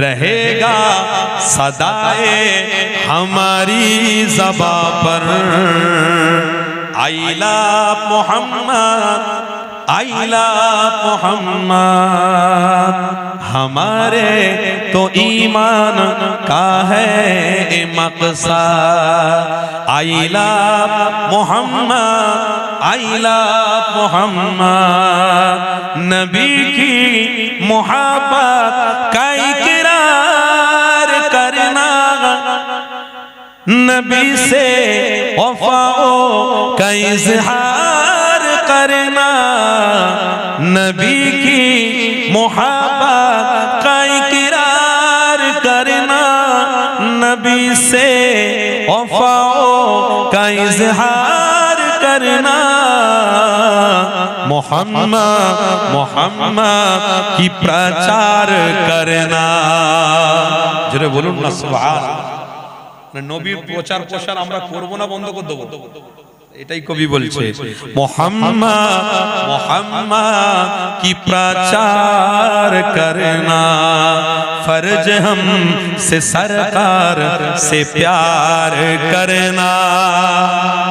रहेगा सदाए हमारी ज़बां पर। I love Muhammad, I love Muhammad, हमारे तो ईमान का है मक़सद। I love Muhammad, I love Muhammad, नबी की मोहब्बत का इकरार करना, नबी से वफ़ाओं का इज़हार करना, नबी की मोहब्बत का इकरार करना, नबी से वफ़ाओं का इज़हार करना, मोहम्मद मोहम्मद की प्रचार करना। जरे बोलून ना सुभान। नबीर प्रचार प्रसार আমরা করব না, বন্ধ করে দেব, এটাই কবি বলছে। मोहम्मद मोहम्मद की प्रचार करना, फर्ज हम से सरकार से प्यार करना।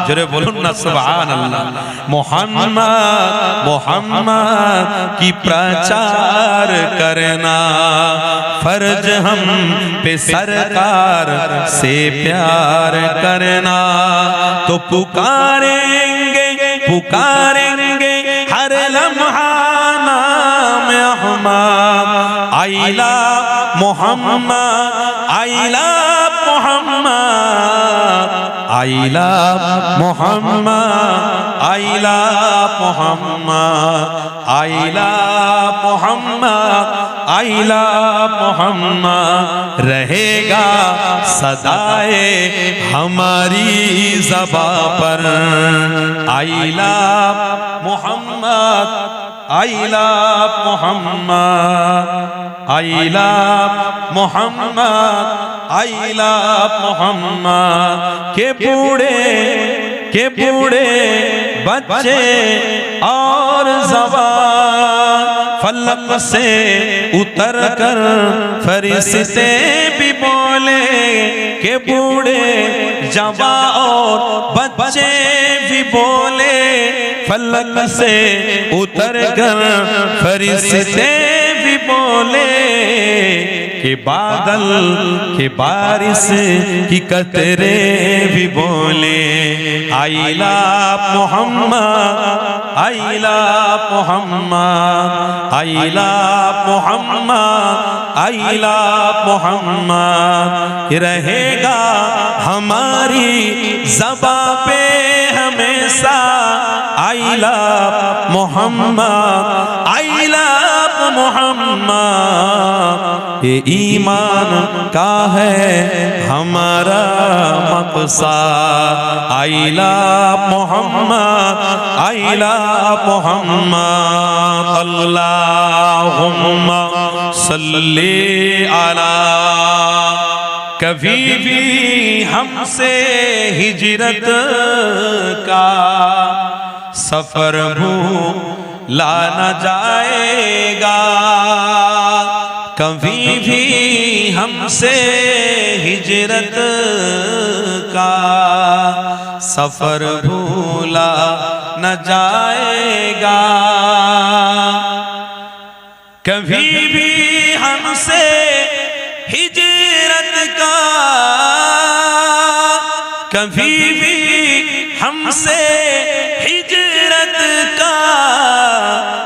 जरे बोलून ना सुभान अल्लाह। मोहम्मद मोहम्मद की प्रचार करना, फर्ज हम पे सरकार से प्यार करना। तो पुकारेंगे पुकारेंगे हर लम्हा नाम Ahmad. I love Muhammad, I love Muhammad, I love Muhammad, I love Muhammad, I love Muhammad, I love Muhammad, रहेगा सदाए हमारी ज़बां पर। I love Muhammad, I love Muhammad, I love Muhammad, I love Muhammad. के बूढ़े बच्चे और जवान फलक से उतर कर फरिश्ते भी बोले, के बूढ़े जवान और बच्चे भी बोले, फलक से उतर कर फरिश्ते भी बोले, कि बादल के बारिश की कतरे भी बोले। I love Muhammad, I love Muhammad, I love Muhammad, I love Muhammad, रहेगा हमारी ज़बां पे हमेशा। I love Muhammad, I love Muhammad, ये ईमान का है हमारा मक़सद। I love Muhammad, I love Muhammad, अल्लाहुम्मा सल्ली अला। कभी भी हमसे हिजरत का सफर भूला न जाएगा, कभी भी हमसे हिजरत का सफर भूला न जाएगा, कभी भी हमसे हिजरत का, कभी भी हमसे हिजरत का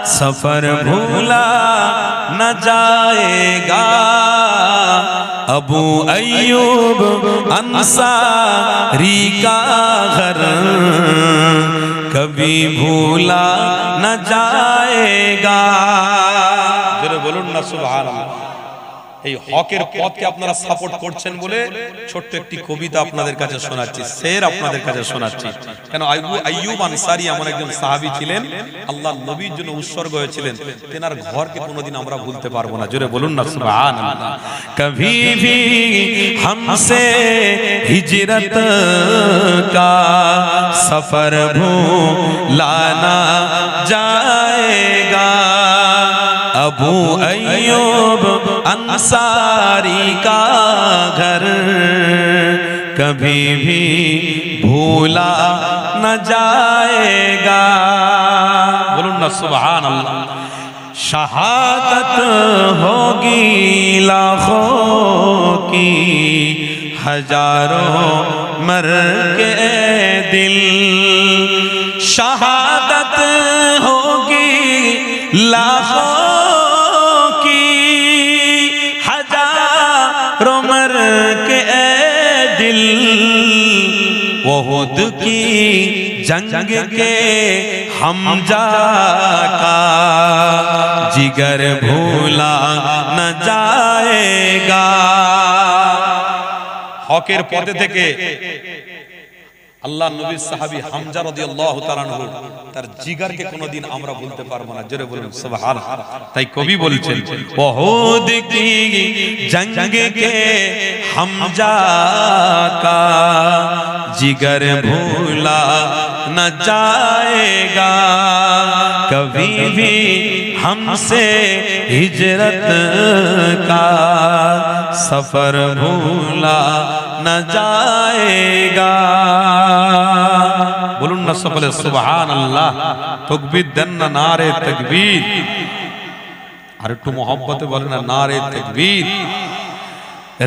सफर भूला न जाएगा। अबू अय्यूब अंसारी का घर कभी भूला न जाएगा। जरा बोलून ना सुभान अल्लाह। এই হকের পথকে আপনারা সাপোর্ট করছেন বলে ছোট্ট একটি কবিতা আপনাদের কাছে শোনাচ্ছি, শের আপনাদের কাছে শোনাচ্ছি। কেন আবু আইয়ুব আনসারী এমন একজন সাহাবী ছিলেন, আল্লাহর নবীর জন্য উৎসর্গ হয়েছিলেন। তেনার ঘরকে কোনোদিন আমরা ভুলতে পারবো না। জোরে বলুন না সুবহানাল্লাহ। কভি ভি हमसे हिजरत का सफर भूला ना जाएगा। अबू अय्यूब अंसारी का घर कभी भी भूला न जाएगा। बोलूं ना सुभान अल्लाह। शहादत होगी लाखों की, हजारों मर के दिल। शहादत होगी लाखों की, हजारों मर के दिल। उहुद की जंग के हमजा का जिगर भूला न जाएगा। হকের পথে থেকে আল্লাহ নবীর সাহাবী হামজা রাদিয়াল্লাহু তাআলা আনহু তার জিগারকে কোনোদিন আমরা ভুলতে পারবো না। জোরে বলুন সুবহানাল্লাহ। তাই কবি বলছেন উহুদ কি জंग के हमजा का जिगर भूला न जाएगा। कभी भी हमसे हिजरत का सफर भूला न जाएगा। बोलून ना सबले सुभान अल्लाह। तकबीर देन ना नारे तकबीर। और एकटू मोहब्बते बोलें ना नारे तकबीर।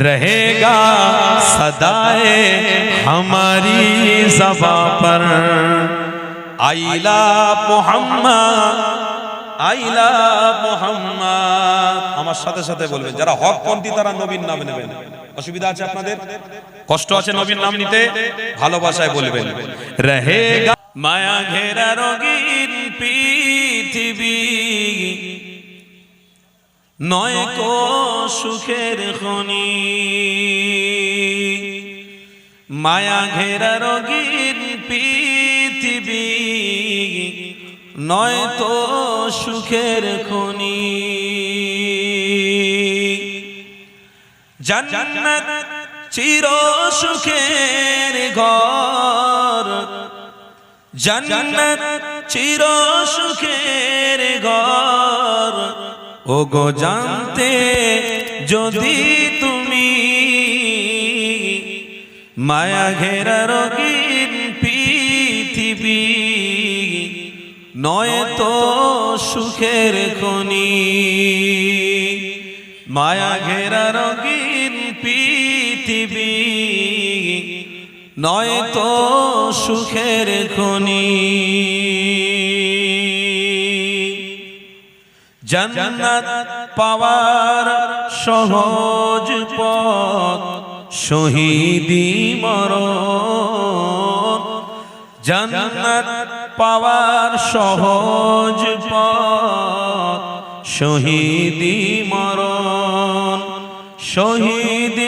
रहेगा सदाए हमारी ज़बां पर आइला मोहम्मद आइला मोहम्मद। আমার সাথে সাথে বলবেন যারা হকপন্থী তারা নবীর নাম নেবেন। অসুবিধা আছে আপনাদের? কষ্ট আছে নবীর নাম নিতে? ভালোবাসায় বলবেন रहेगा। মায়া ঘেরা রঙিন পৃথিবী নয় কো সুখের খনি। মায়া ঘেরা রঙিন পৃথিবী নয় তো সুখের খনি। জান্নাত চির সুখের ঘর, জান্নাত চির সুখের ঘর। ও গো জানতে যদি তুমি মায়া ঘেরা রঙিন পৃথিবী নয় তো সুখের খনি। মায়া ঘেরা রঙিন পৃথিবী নয় তো সুখের খনি। জান্নাত পাওয়ার সহজ পথ শহীদি মরণ। জান্নাত পাওয়ার সহজ পথ শহীদি মরণ। শহীদ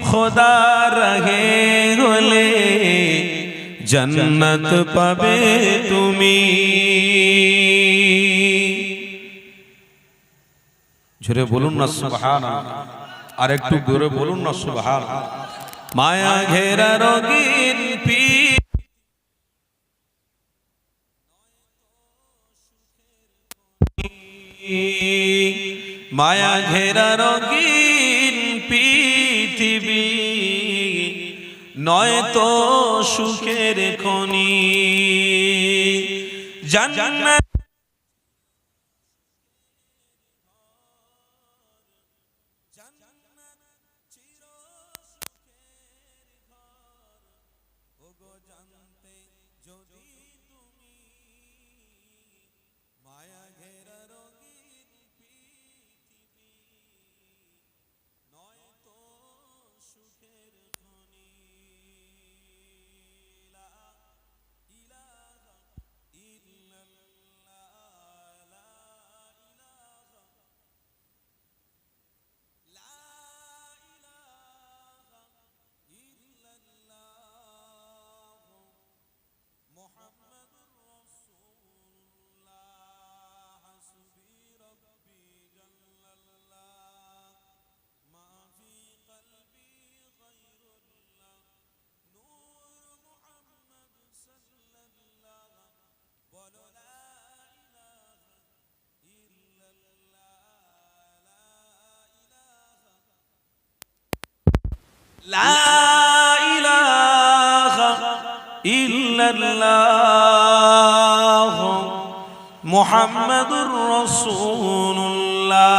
খোদা রহে হলে জান্নাত পাবে তুমি। জোরে বলুন না সুবহানাল্লাহ। আর একটু জোরে বলুন না সুবহানাল্লাহ। মায়া ঘেরা রঙিন মায়া ঘেরা রঙিন পৃথিবী নয় তো সুখের খনি। জান্নাত লা ইলাহা ইল্লাল্লাহ মুহাম্মাদুর রাসূলুল্লাহ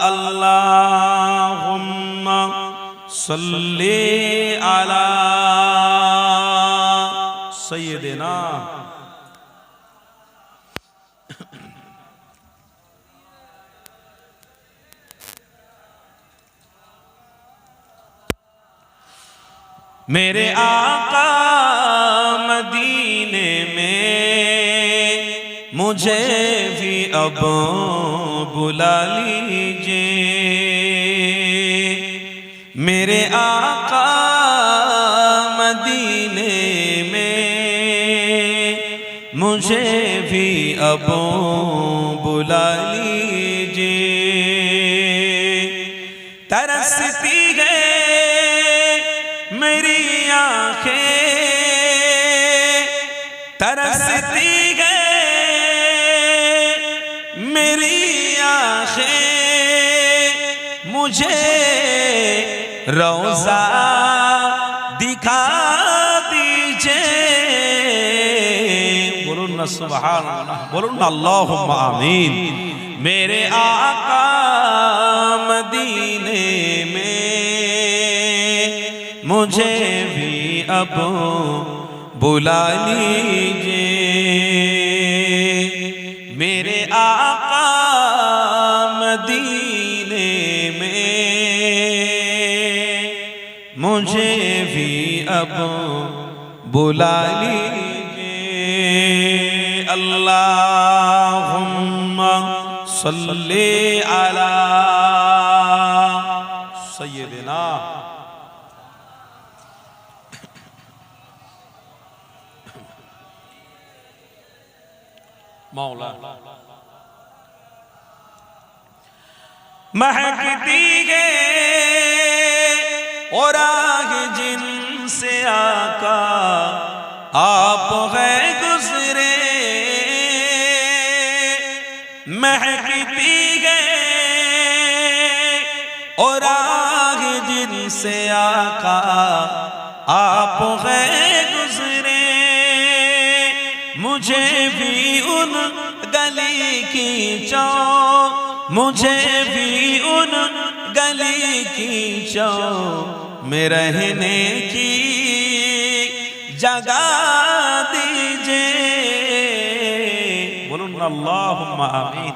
আল্লাহুম্মা সাল্লি আলা সাইয়্যিদিনা मेरे आका मदीने में मुझे भी अब बुला लीजिए मेरे आका मदीने में मुझे भी अब बुला लीजिए तरसती है मेरी आंखें तरसती है मेरी आंखें मुझे रोज़ा दिखा दीजिए बोलो ना सुभान अल्लाह बोलो ना अल्लाहुम्मा आमीन मेरे आका मदीने में मुझे भी अब बुला लीजिए मेरे आका मदीने में मुझे भी अब बुला लीजिए अल्लाहुम्मा सल्ली अला सय्यिदिना मौला महकती है और आग जिनसे आका आप है गुजरे महकती है और आग जिनसे आका आप है गुजरे मुझे भी उन गली की चौक मुझे भी उन गली की चौक में रहने की जगह दीजिए बोलो ना अल्लाहुम्मा आमीन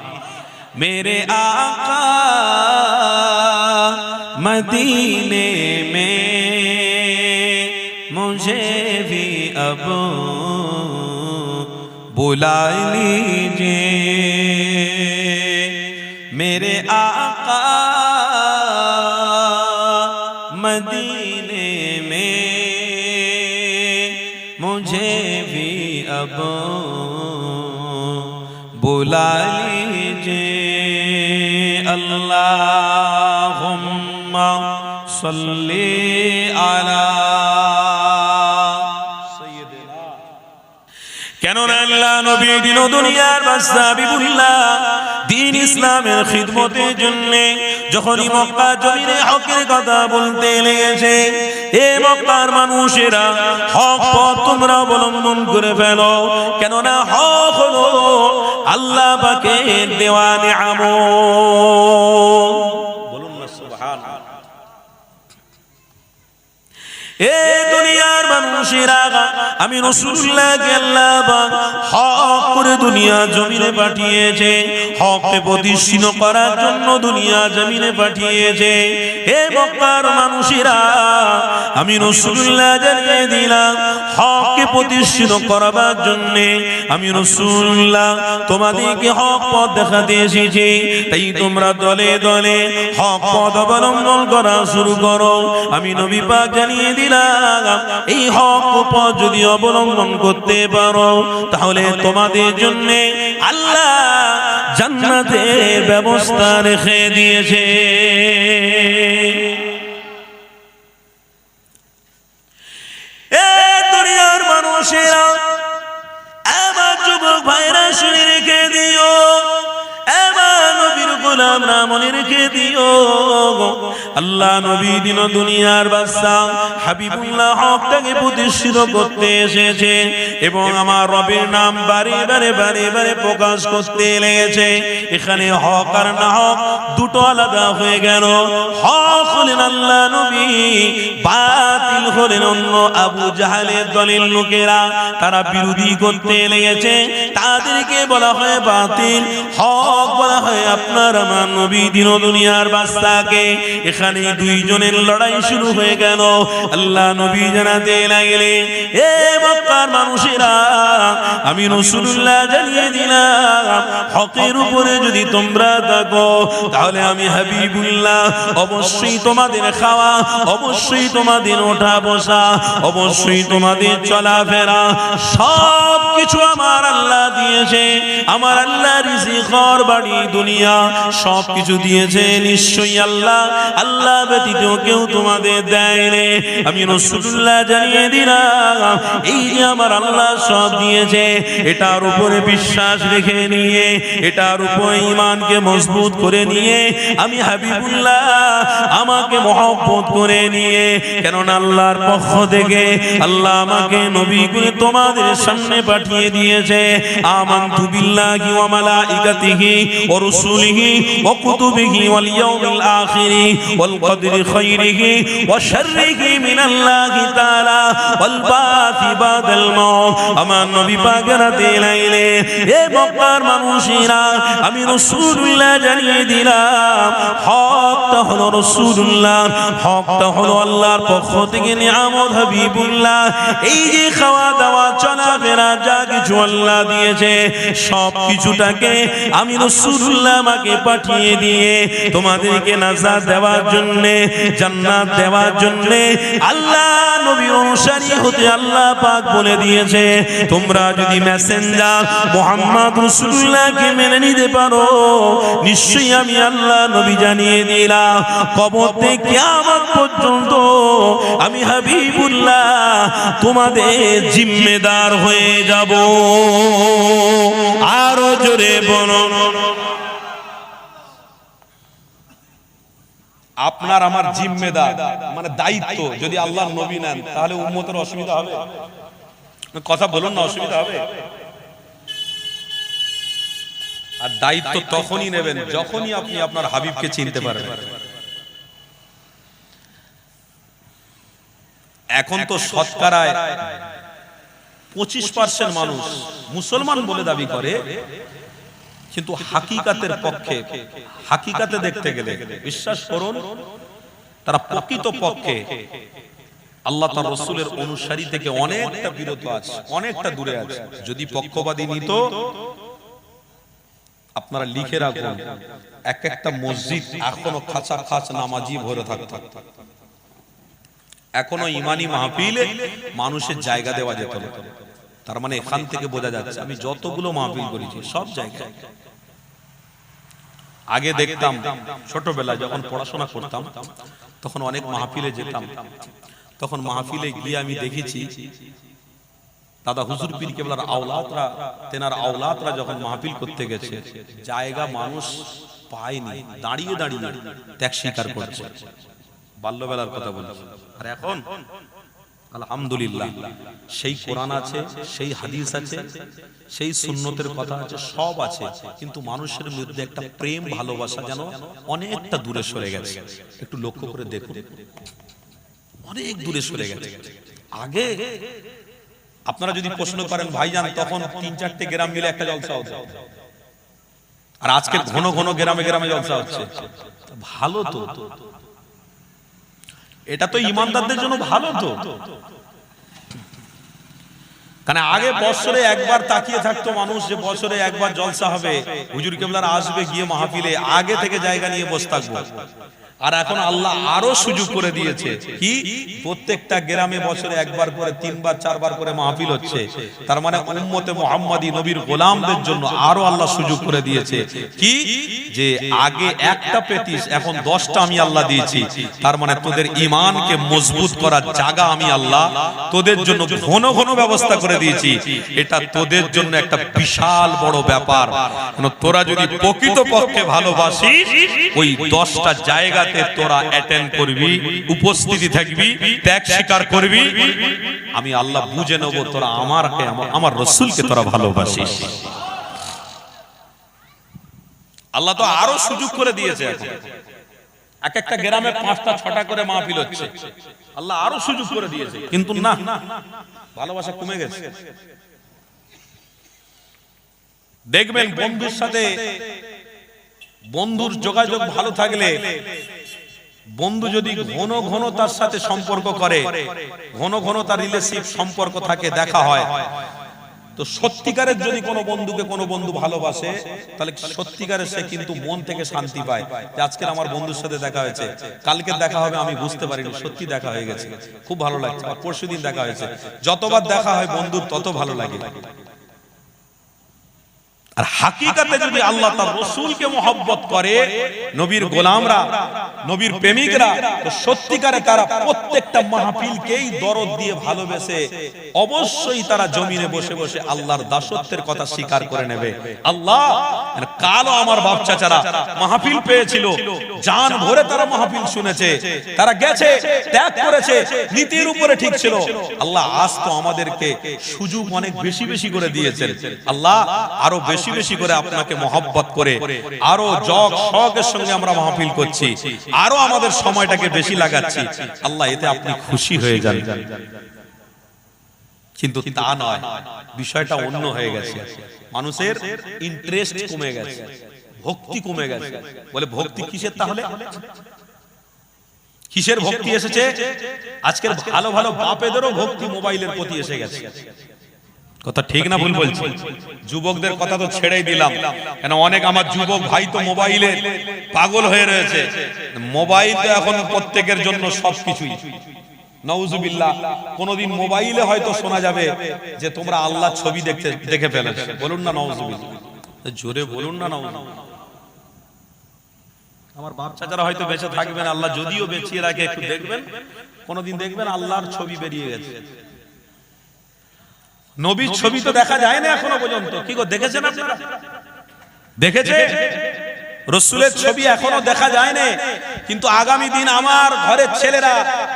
मेरे आका मदीने में मुझे भी अब बुला लीजिए मेरे आका मदीने में मुझे भी अब बुला लीजिए अल्लाहुम्मा सल्ली अला কেননা আল্লাহ নবী দিন ও দুনিয়ার বাদশা হাবিবুল্লাহ দ্বীন ইসলামের খিদমতের জন্য যখনই মক্কা জমিনে হকের কথা বলতে লেগেছে এ মক্কার মানুষেরা হক পথ তোমরা অবলম্বন করে ফেলো কেননা হক হলো আল্লাহ পাকের দেওয়া নিয়ামত বলুন না সুবহানাল্লাহ এ দুনিয়ার মানুষেরা আমি রাসূলুল্লাহকে আল্লাহ হক করে দুনিয়া জমিনে পাঠিয়েছে হককে প্রতিষ্ঠিত করার জন্য দুনিয়া জমিনে পাঠিয়েছে হে মক্কার মানুষেরা আমি রাসূলুল্লাহ জানিয়ে দিলাম হককে প্রতিষ্ঠিত করার জন্য আমি রাসূলুল্লাহ তোমাদেরকে হক পথ দেখাতে এসেছি তাই তোমরা দলে দলে হক পথ অবলম্বন করা শুরু করো আমি নবী পাক জানিয়ে দিলাম এই হক পথ যদি অবলম্বন করতে পারো তাহলে তোমাদের জন্য আল্লাহ জান্নাতের ব্যবস্থা রেখে দিয়েছে এ দুনিয়ার মানুষেরা আমার যুবক ভাইরা শুনে রেখে দিও আমার নবীর গোলামরা মনে রেখে দিও আল্লাহ নবী দিন দুনিয়ার বাদশা হাবিবুল্লাহ হকটাকে প্রতিষ্ঠিত করতে এসেছে এবং আমার রবের নাম বারে বারে বারে বারে প্রকাশ করতে লেগেছে। এখানে হক আর না হক দুটো আলাদা হয়ে গেল। হক হলেন আল্লাহ নবী, বাতিল হলেন অন্য আবু জাহালের দলের লোকেরা, তারা বিরোধী করতে লেগেছে, তাদেরকে বলা হয় বাতিল। হক বলা হয় আপনার আমার নবী দিন দুনিয়ার বাদশাকে। এখানে দুইজনের লড়াই শুরু হয়ে গেল। আল্লাহ নবী জানাতে লাগলেন, এ মক্কার মানুষেরা, আমি রাসূলুল্লাহ জানিয়ে দিলাম হকের উপরে যদি তোমরা থাকো তাহলে আমি হাবিবুল্লাহ অবশ্যই তোমাদের খাওয়া, অবশ্যই তোমাদের ওঠা বসা, অবশ্যই তোমাদের চলাফেরা সব কিছু আমার আল্লাহ দিয়েছে। আমার আল্লাহ রিজিক ঘর বাড়ি দুনিয়া সব কিছু দিয়েছে। নিশ্চয়ই আল্লাহ ব্যতীত কেউ তোমাদের দেয়নি। আমি রাসূলুল্লাহ জানিয়ে দিলাম এই যে আমার আল্লাহ সব দিয়েছে, এটার উপরে বিশ্বাস রেখে নিয়ে, এটার উপরে ঈমানকে মজবুত করে নিয়ে আমি হাবিবুল্লাহ আমাকে মহব্বত করে নিয়ে, কেননা আল্লাহর পক্ষ থেকে আল্লাহ আমাকে নবী করে তোমাদের সামনে পাঠিয়ে দিয়েছে। আমানতু বিল্লাহি ওয়া মালাইকাতিহি ওয়া রুসুলিহি ওয়া কুতুবিহি ওয়াল ইয়াউমিল আখিরি ওয়াল কদরি খাইরিহি ওয়া শাররিহি মিনাল্লাহি তাআলা ওয়াল বাসি বাদাল মাউত। আমার নবী পাকেরা দিলাইলে, এ মক্কার মানুষেরা, আমি রাসূলুল্লাহ জানিয়ে দিলাম হকটা হলো রাসূলুল্লাহ, হকটা হলো আল্লাহর পক্ষ থেকে নিয়ামত হাবিবুল্লাহ। এই যে খাওয়া দাওয়া চলাফেরা যা কিছু আল্লাহ দিয়েছে সব কিছুটাকে আমি রাসূলুল্লাহ আমাকে পাঠিয়ে দিয়ে তোমাদেরকে নাজাত দেওয়ার জন্য, জান্নাত দেওয়ার জন্য আল্লাহ নবীর অনুসারী হতে আল্লাহ পাক বলে দিয়েছে। তোমরা যদি মেসেঞ্জার মুহাম্মদ রাসূলুল্লাহকে মেনে নিতে পারো, নিশ্চয়ই আমি আল্লাহ নবী জানিয়ে দিলাম কবর থেকে কিয়ামত পর্যন্ত আমি হাবিবুল্লাহ তোমাদের জিম্মেদার হয়ে যাব। আরো জোরে বলুন, আপনার আমার জিম্মেদার মানে দায়িত্ব। যদি আল্লাহ নবী নেন তাহলে উম্মতের অসুবিধা হবে? কথা বলুন না, অসুবিধা হবে? আর দায়িত্ব তখনই নেবেন যখনই আপনি আপনার হাবিবকে চিনতে পারবেন। এখন তো শতকরায় 25% মানুষ মুসলমান বলে দাবি করে, কিন্তু হাকিকাতের পক্ষে, হাকিকাতে দেখতে গেলে বিশ্বাস করুন তারা প্রকৃত পক্ষে আল্লাহ তার রাসূলের অনুসারী থেকে অনেকটা বিরত আছে, অনেকটা দূরে আছে। যদি পক্ষপাতী নিত, আপনারা লিখে রাখুন, এক একটা মসজিদ এখনো খাঁচা খাঁচ নামাজি ভরে থাকতো, এখনো ইমানি মাহফিলে মানুষের জায়গা দেওয়া যেত না। তার মানে এখান থেকে বোঝা যাচ্ছে আমি যতগুলো মাহফিল করেছি সব জায়গায়, আগে দেখতাম ছোটবেলায় যখন পড়াশোনা করতাম তখন অনেক মাহফিলে যেতাম, তখন মাহফিলে গিয়ে আমি দেখেছি দাদা হুজুর পীর কেবলার আওলাদরা, তেনার আওলাদরা যখন মাহফিল করতে গেছে জায়গা মানুষ পায়নি, দাঁড়িয়ে দাঁড়িয়ে ত্যাগ স্বীকার করছে। বাল্যবেলার কথা বলছি। আর এখন আলহামদুলিল্লাহ সেই কোরআন আছে, সেই হাদিস আছে, সেই সুন্নতের কথা আছে, সব আছে, কিন্তু মানুষের মধ্যে একটা প্রেম ভালোবাসা যেন অনেকটা দূরে সরে গেছে। একটু লক্ষ্য করে দেখুন, অনেক দূরে সরে গেছে। আগে আপনারা যদি প্রশ্ন করেন ভাইজান, তখন 3-4টে গ্রাম মিলে একটা জলসা হতো, আর আজকে ঘন ঘন গ্রামে গ্রামে জলসা হচ্ছে। ভালো তো, এটা তো ইমানদারদের জন্য ভালো তো। কারণ আগে বছরে একবার তাকিয়ে থাকতো মানুষ যে বছরে একবার জলসা হবে, হুজুর কেবলার আসবে, গিয়ে মাহফিলে আগে থেকে জায়গা নিয়ে বসে থাকবো। আর এখন আল্লাহ আরো সুযোগ করে দিয়েছে কি, প্রত্যেকটা গ্রামে বছরে একবার করে 3বার 4বার করে মাহফিল হচ্ছে। তার মানে উম্মতে মুহাম্মাদি নবীর গোলামদের জন্য আরো আল্লাহ সুযোগ করে দিয়েছে কি, যে আগে একটা পেতিস এখন 10টা আমি আল্লাহ দিয়েছি। তার মানে তোদের ঈমানকে মজবুত করার জায়গা আমি আল্লাহ তোদের জন্য ঘন ঘন ব্যবস্থা করে দিয়েছি। এটা তোদের জন্য একটা বিশাল বড় ব্যাপার। তোরা যদি প্রকৃত পক্ষে ভালোবাসিস, ওই 10টা জায়গা জায়গাতে তোরা অ্যাটেন্ড করবি, উপস্থিতি থাকবি, ত্যাগ স্বীকার করবি, আমি আল্লাহ বুঝে নেব তোরা আমারকে আমার রাসূলকে তোরা ভালোবাসিস। আল্লাহ তো আরো সুযোগ করে দিয়েছে, এখন এক একটা গ্রামে 5টা 6টা করে মাহফিল হচ্ছে, আল্লাহ আরো সুযোগ করে দিয়েছে, কিন্তু না, ভালোবাসা কমে গেছে। দেখবেন বন্ধুর সাথে বন্ধুর যোগাযোগ ভালো থাকলে, বন্ধু যদি ঘন ঘন তার সাথে সম্পর্ক করে, ঘন ঘন তার রিলেশনশিপ সম্পর্ক থাকে, দেখা হয়, তো সত্যিকারের যদি কোনো বন্ধুকে কোনো বন্ধু ভালোবাসে, তাহলে সত্যিকারের সে কিন্তু মন থেকে শান্তি পায় যে আজকে আমার বন্ধুর সাথে দেখা হয়েছে, কালকে দেখা হবে আমি বুঝতে পারিনি, সত্যি দেখা হয়ে গেছে, খুব ভালো লাগছে, আর পরশুদিন দেখা হয়েছে। যতবার দেখা হয় বন্ধুর তত ভালো লাগে। আর হাকিকাতে যদি আল্লাহ তার রাসূলকে মহব্বত করে, নবীর গোলামরা, নবীর প্রেমিকরা, তো সত্যিকারে তারা প্রত্যেকটা মাহফিলকেই দরদ দিয়ে ভালোবেসে অবশ্যই তারা জমিনে বসে বসে আল্লাহর দাসত্বের কথা স্বীকার করে নেবে। আল্লাহ, কালও আমার বাপ চাচারা মাহফিল পেয়েছিল, জান ভরে তারা মাহফিল শুনেছে, তারা গেছে, ত্যাগ করেছে, নীতির উপরে ঠিক ছিল। আল্লাহ আজ তো আমাদেরকে সুযোগ অনেক বেশি বেশি করে দিয়েছেন। আল্লাহ আরো বেশি বেশি করে আপনাকে মহব্বত করে আরো জগ শখের সঙ্গে আমরা মাহফিল করছি, আরো আমাদের সময়টাকে বেশি লাগাচ্ছি। আল্লাহ এতে আপনি খুশি হয়ে যান, কিন্তু তা নয়, বিষয়টা অন্য হয়ে গেছে। মানুষের ইন্টারেস্ট কমে গেছে, ভক্তি কমে গেছে। বলে ভক্তি কিসের? তাহলে কিসের ভক্তি এসেছে? আজকের ভালো ভালো বাপেদেরও ভক্তি মোবাইলের প্রতি এসে গেছে। কথা ঠিক না ভুল বলছি? যুবকদের কথা তো ছেড়েই দিলাম, কেন অনেক আমার যুবক ভাই তো মোবাইলে পাগল হয়ে রয়েছে। মোবাইল তো এখন প্রত্যেকের জন্য সবকিছুই। নাউজুবিল্লাহ, কোনদিন মোবাইলে হয়তো শোনা যাবে যে তোমরা আল্লাহর ছবি দেখে ফেলেছো, বলুন না নাউজুবিল্লাহ, জোরে বলুন না নাউজুবিল্লাহ। আমার বাপ চাচারা হয়তো বেঁচে থাকবেন, আল্লাহ যদিও বেঁচিয়ে রাখে, একটু দেখবেন, কোনদিন দেখবেন আল্লাহর ছবি বেরিয়ে গেছে। নবীর ছবি তো দেখা যায় না এখনো পর্যন্ত। কি গো, দেখেছেন আপনারা? দেখেছে? রাসূলের ছবি এখনো দেখা যায় না, কিন্তু আগামী দিন আমার ঘরের ছেলেরা,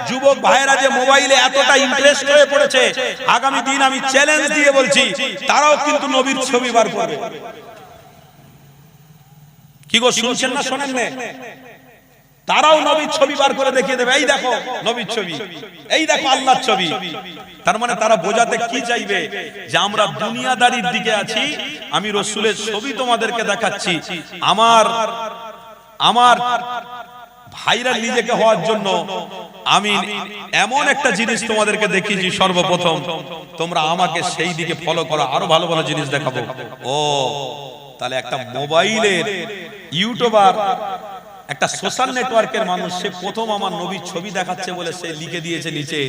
যুবক ভাইয়েরা যে মোবাইলে এতটা ইন্টারেস্ট হয়ে পড়েছে, আগামী দিন আমি চ্যালেঞ্জ দিয়ে বলছি তারাও কিন্তু নবীর ছবি বার করবে। কি গো, শুনছেন না শোনেন না? তারাও নবীর ছবি বার করে দেখিয়ে দেবে, এই দেখো নবীর ছবি, এই দেখো আল্লাহর ছবি। তার মানে তারা বোঝাতে কি চাইবে? যে আমরা দুনিয়াদারির দিকে আছি, আমি রাসূলের ছবি তোমাদেরকে দেখাচ্ছি। আমার ভাইরা নিজেকে হওয়ার জন্য আমি এমন একটা জিনিস তোমাদেরকে দেখিয়েছি, সর্বপ্রথম তোমরা আমাকে সেই দিকে ফলো করো, আরো ভালো ভালো জিনিস দেখাবো। ও তাহলে একটা মোবাইলের ইউটিউবার, একটা সোশ্যাল নেটওয়ার্কের মানুষ, সে প্রথম আমার নবীর ছবি দেখাচ্ছে বলে সে লিখে দিয়েছে নিচে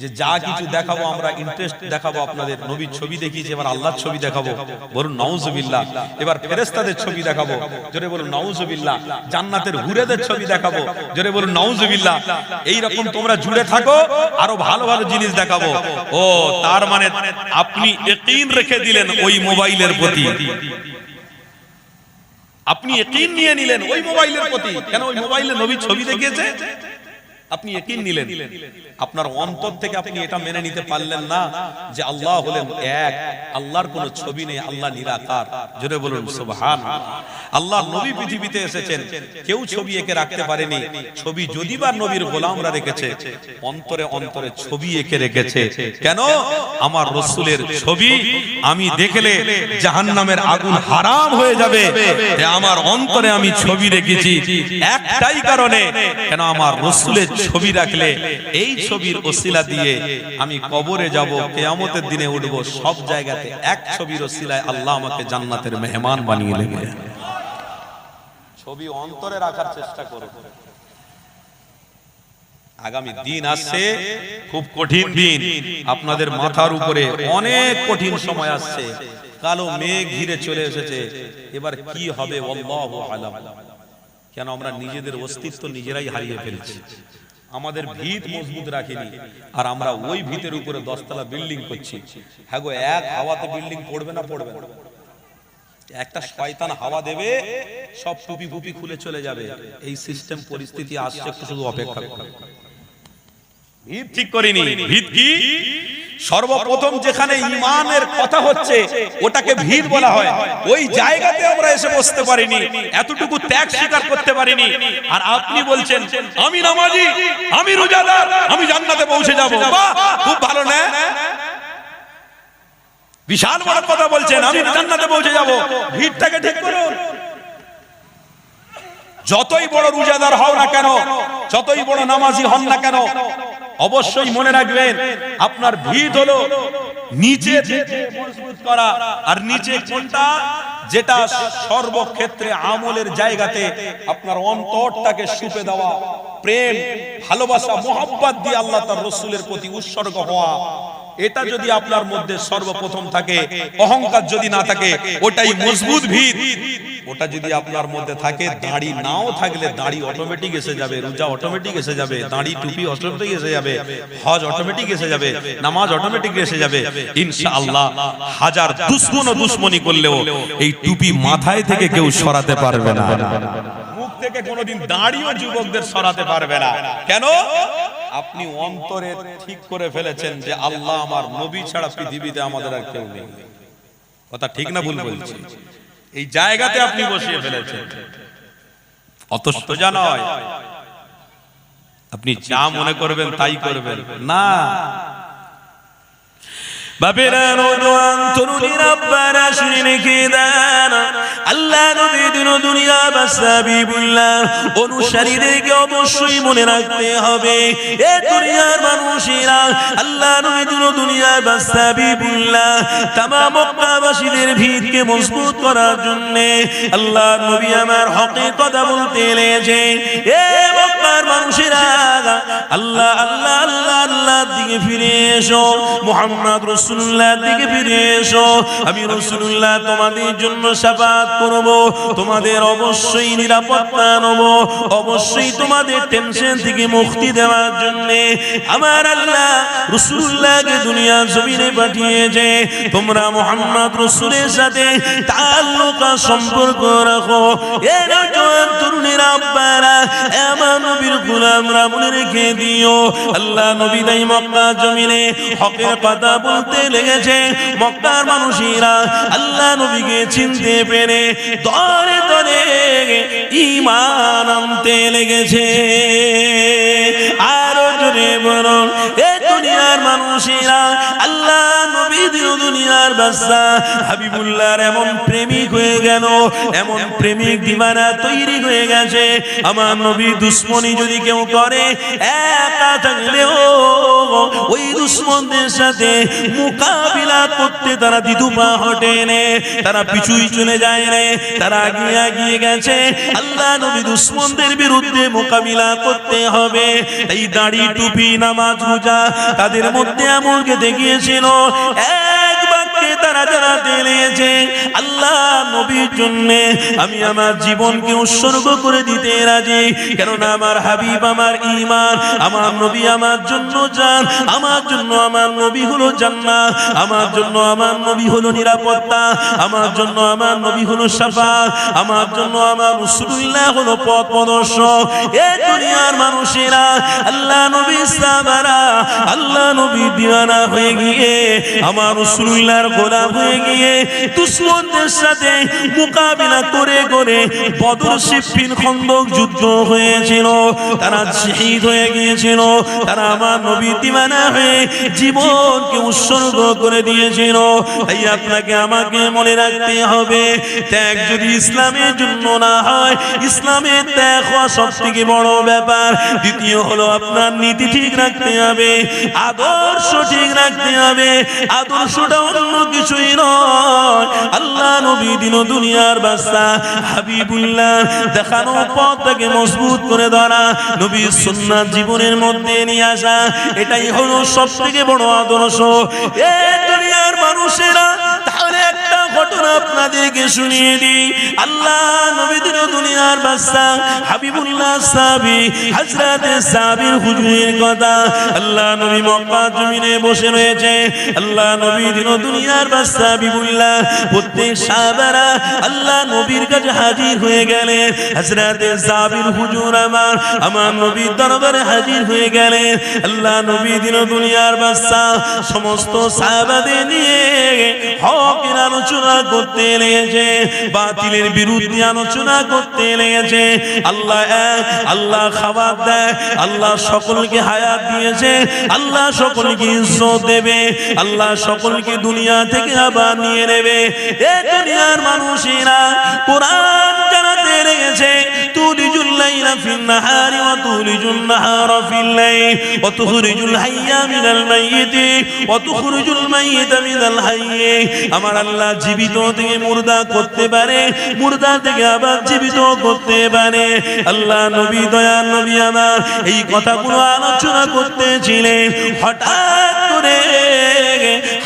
যে যা কিছু দেখাবো আমরা ইন্টারেস্ট দেখাবো আপনাদের, নবীর ছবি দেখিয়েছে, এবার আল্লাহর ছবি দেখাবো, বলুন নাউজুবিল্লাহ। এবার ফেরেশতাদের ছবি দেখাবো, জোরে বলুন নাউজুবিল্লাহ। জান্নাতের হুরেদের ছবি দেখাবো, জোরে বলুন নাউজুবিল্লাহ। এই রকম তোমরা জুড়ে থাকো, আরো ভালো ভালো জিনিস দেখাবো। ও তার মানে আপনি ইয়াকিন রেখে দিলেন ওই মোবাইলের প্রতি, আপনি ইয়াকিন নিয়ে নিলেন ওই মোবাইলের প্রতি। কেন? ওই মোবাইলে নবীর ছবি দেখিয়েছে, আপনি ইয়াকিন নিলেন। আপনার অন্তর থেকে আপনি এটা মেনে নিতে পারলেন না যে আল্লাহ হলেন এক, আল্লাহর কোনো ছবি নেই, আল্লাহ নিরাকার। জোরে বলুন সুবহানাল্লাহ। আল্লাহ নবী পৃথিবীতে এসেছেন, কেউ ছবি এঁকে রাখতে পারেনি। ছবি যদিবার নবীর গোলামরা রেখেছে, অন্তরে অন্তরে ছবি এঁকে রেখেছে। কেন? আমার রাসূলের ছবি আমি দেখলে জাহান্নামের আগুন হারাম হয়ে যাবে, আমার অন্তরে আমি ছবি রেখেছি একটাই কারণে, কেন আমার রাসূলের ছবি রাখলে এই ছবির ওসিলা দিয়ে আমি কবরে যাব, কিয়ামতের দিনে উঠব, সব জায়গাতে এক ছবির ওসিলায় আল্লাহ আমাকে জান্নাতের মেহমান বানিয়ে নেবে। ছবি অন্তরে রাখার চেষ্টা করো। আগামী দিন আসছে, খুব কঠিন দিন, আপনাদের মাথার উপরে অনেক কঠিন সময় আসছে। কালো মেঘ ঘিরে চলে এসেছে, এবার কি হবে আল্লাহু আলাম। কেন আমরা নিজেদের অস্তিত্ব নিজেরাই হারিয়ে ফেলছি, আমাদের ভিত মজবুত রাখিনি, আর আমরা ওই ভিতের উপরে 10 তলা বিল্ডিং করছি। হ্যাঁ গো, এক হাওয়াতে বিল্ডিং পড়বে না? পড়বে না। একটা শয়তান হাওয়া দেবে, সব টুপি ফুপি খুলে চলে যাবে। এই সিস্টেম পরিস্থিতি আসছে, একটু শুধু অপেক্ষা করুন। ভিত ঠিক করিনি, ভিত কি? সর্বপ্রথম যেখানে ঈমানের কথা হচ্ছে ওটাকে ভিত বলা হয়, ওই জায়গাতে আমরা এসে বসতে পারিনি, এতটুকু ত্যাগ স্বীকার করতে পারিনি। আর আপনি বলছেন আমি নামাজি, আমি রোজাদার, আমি জান্নাতে পৌঁছে যাব। বাহ, খুব ভালো না? বিশাল বড় কথা বলছেন, আমি জান্নাতে পৌঁছে যাব। ভিতটাকে ঠিক করুন। যতই বড় রোজাদার হও না কেন, যতই বড় নামাজি হন না কেন, অবশ্যই মনে রাখবেন আপনার ভিত হলো নিচে থেকে মজবুত করা। আর নিচে কোনটা? যেটা সর্বক্ষেত্রে আমলের জায়গাতে আপনার অন্তরটাকে সুপে দেওয়া, প্রেম, ভালোবাসা, মোহাব্বত দিয়ে আল্লাহ তার রাসূলের প্রতি উৎসর্গ হওয়া। এটা যদি আপনার মধ্যে সর্বপ্রথম থাকে, অহংকার যদি না থাকে, ওটাই মজবুত ভিত। ওটা যদি আপনার মধ্যে থাকে, দাড়ি নাও থাকলে দাড়ি অটোমেটিক এসে যাবে, রোজা অটোমেটিক এসে যাবে, দাড়ি টুপি অটোমেটিক এসে যাবে, হজ অটোমেটিক এসে যাবে, নামাজ অটোমেটিক এসে যাবে ইনশাআল্লাহ। হাজার দুশমন ও দুশমনি করলেও এই টুপি মাথায় থেকে কেউ সরাতে পারবে না। মুখ থেকে কোনোদিন দাড়িও যুবকদের সরাতে পারবে না। কেন? আপনি অন্তরে ঠিক করে ফেলেছেন যে আল্লাহ আমার নবী ছাড়া পৃথিবীতে আমাদের আর কেউ নেই। কথা ঠিক না ভুল বলছি? এই জায়গাতে আপনি বসিয়ে ফেলেছেন। অত সোজা নয় আপনি যা মনে করবেন তাই করবেন না। বাবেরা নওজোয়ান তরুণীরা আব্বারা শুনে রেখে দেন, আল্লাহ নবী দিন দুনিয়া বাসাবিবুল্লাহ অনুসারীদেরকে অবশ্যই মনে রাখতে হবে। এ দুনিয়ার মানুষেরা আল্লাহ নবী দিন দুনিয়া বাসাবিবুল্লাহ তামাম মক্কাবাসীদের ভিতকে মজবুত করার জন্য আল্লাহ নবী আমার হকের কথা বলতে লেগেছে। এ মক্কার মানুষেরা আল্লাহ আল্লাহ আল্লাহ আল্লাহর দিকে ফিরে এসো, মুহাম্মদ রাসূলুল্লাহর দিকে ফিরে এসো। আমি রাসূলুল্লাহ তোমাদের জন্য শাফাআত করব, তোমাদের অবশ্যই নিরাপত্তা নেব, অবশ্যই তোমাদের টেনশন থেকে মুক্তি দেওয়ার জন্য আমার আল্লাহ রাসূলুল্লাহকে দুনিয়া জমিনে পাঠিয়েছে। তোমরা মুহাম্মদ রাসূলের সাথে তাআল্লুক সম্পর্ক রাখো। এ নওজোয়ান তরুণীরা আব্বারা আমার নবীর গোলামরা মনে রেখে দিও, আল্লাহ নবী তাই মক্কা জমিনে হকের কথা বলতে লেগেছে। মক্কার মানুষেরা আল্লাহ নবীকে চিনতে পেরে দরে দরে ঈমান আনতে লেগেছে। আরো জোরে বলুন, এ দুনিয়ার মানুষেরা আল্লাহ নবী দুনিয়ার বাদশা হাবিবুল্লাহর এমন প্রেমিক হয়ে গেল, এমন প্রেমিক দিওয়ানা তৈরি হয়ে গেছে। আমার নবী দুশ্মনী যদি কেউ করে, একা থাকলেও ওই দুশ্মনদের সাথে মোকাবিলা করতে তারা দ্বিধা হটে নে, তারা পিছুই চলে যায় রে, তারা এগিয়ে এগিয়ে গেছে। আল্লাহ নবী দুশ্মনদের বিরুদ্ধে মোকাবিলা করতে হবে। এই দাড়ি টুপি নামাজ রোজা তাদের মধ্যে এমনকে দেখিয়েছিল, এক বাক্যে তারা যারা দিয়েছে আল্লাহ নবীর জন্য আমি আমার জীবনকে উৎসর্গ করে দিতে রাজি। কেননা আমার হাবিব আমার ঈমান, আমার নবী আমার জন্য জান, আমার জন্য আমার নবী হলো জান্নাত, আমার জন্য আমার নবী হলো নিরাপত্তা, আমার জন্য আমার নবী হলো শাফাআত, আমার জন্য আমার রাসূলুল্লাহ হলো পথ প্রদর্শক। এই দুনিয়ার মানুষেরা আল্লাহ নবী সাহাবারা আল্লাহ নবী দিওয়ানা হয়ে গিয়ে আমার রাসূলুল্লাহর গোলাম হয়ে গিয়ে দুশমনদের সাথে মোকাবিলা করে করে বদর সিফফিন খন্দক যুদ্ধ হয়েছিল, তারা শহীদ হয়ে গিয়েছিল, তারা আমার নবী দিওয়ানা হয়ে জীবনকে উৎসর্গ করে দিয়েছিল। তাই আপনাকে আমাকে মনে রাখতে হবে, ত্যাগ যদি ইসলামের জন্য না হয়, ইসলামের ত্যাগ হওয়া সবথেকে বড় ব্যাপার। দ্বিতীয় হলো আপনার নীতি ঠিক রাখতে হবে, আদর্শ ঠিক রাখতে হবে। আদর্শটা অন্য কিছুই নয়, আল্লাহ নবী দিন দুনিয়ার বাদশা হাবিবুল্লাহ দেখানো পথটাকে মজবুত করে ধরা, নবীর সুন্নাত জীবনের মধ্যে নিয়ে আসা, এটাই হলো সবথেকে বড় আদর্শ। এই দুনিয়ার মানুষেরা তাহলে একটা ঘটনা আপনাদেরকে শুনিয়ে দিই। আল্লাহ নবীদের দুনিয়ার বাদশা হাবিবুল্লাহ সাহাবী হযরতে সাবির হুজুরের কথা। আল্লাহ নবী মক্কা জমিনে বসে রয়েছে। আল্লাহ নবী দিন দুনিয়ার বাদশা হাবিবুল্লাহ প্রত্যেক সাহাবারা আল্লাহ নবীর কাছে হাজির হয়ে গেলেন। হযরতে সাবির হুজুর আমার নবীর দরবারে হাজির হয়ে গেলেন। আল্লাহ নবী দিন দুনিয়ার বাদশা সমস্ত সাহাবাদের নিয়ে হকের আলোচনা করতে লেগেছে, বাতিলের বিরুদ্ধে আলোচনা করতে লেগেছে। আল্লাহ এক, আল্লাহ খাবার দেয়, আল্লাহ সকলকে হায়াত দিয়েছে, আল্লাহ সকলকে ইজ্জত দেবে, আল্লাহ সকলকে দুনিয়া থেকে আবার নিয়ে নেবে। এ দুনিয়ার মানুষেরা কোরআন জানাতে লেগেছে, তুলিজুল লাইলা ফিন নাহারি ওয়া তুলিজুন নাহারা ফিল লাইল ওয়া তুখরিজুল হাইয়া মিনাল মাইয়িতি ওয়া তুখরিজুল মাইয়িতা মিনাল হাইয়্যি। আমার আল্লাহ জীবিত থেকে মুর্দা করতে পারে, মুর্দা থেকে আবার জীবিত করতে পারে। আল্লাহ নবী দয়াল নবী আমার এই কথাগুলো আলোচনা করতেছিলেন। হঠাৎ করে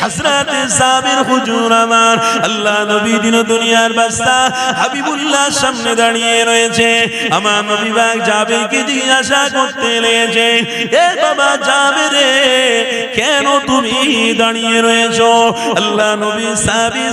হযরতে সাবির হুজুর আমার আল্লাহ নবী দিন দুনিয়ার বাদশা হাবিবুল্লাহ সামনে দাঁড়িয়ে রয়েছে। আমার নবী পাক জাবেরকে জিজ্ঞাসা করতে লেগেছে, এ বাবা জাবের, কেন তুমি দাঁড়িয়ে রয়েছো? আল্লাহ নবী সাহাবী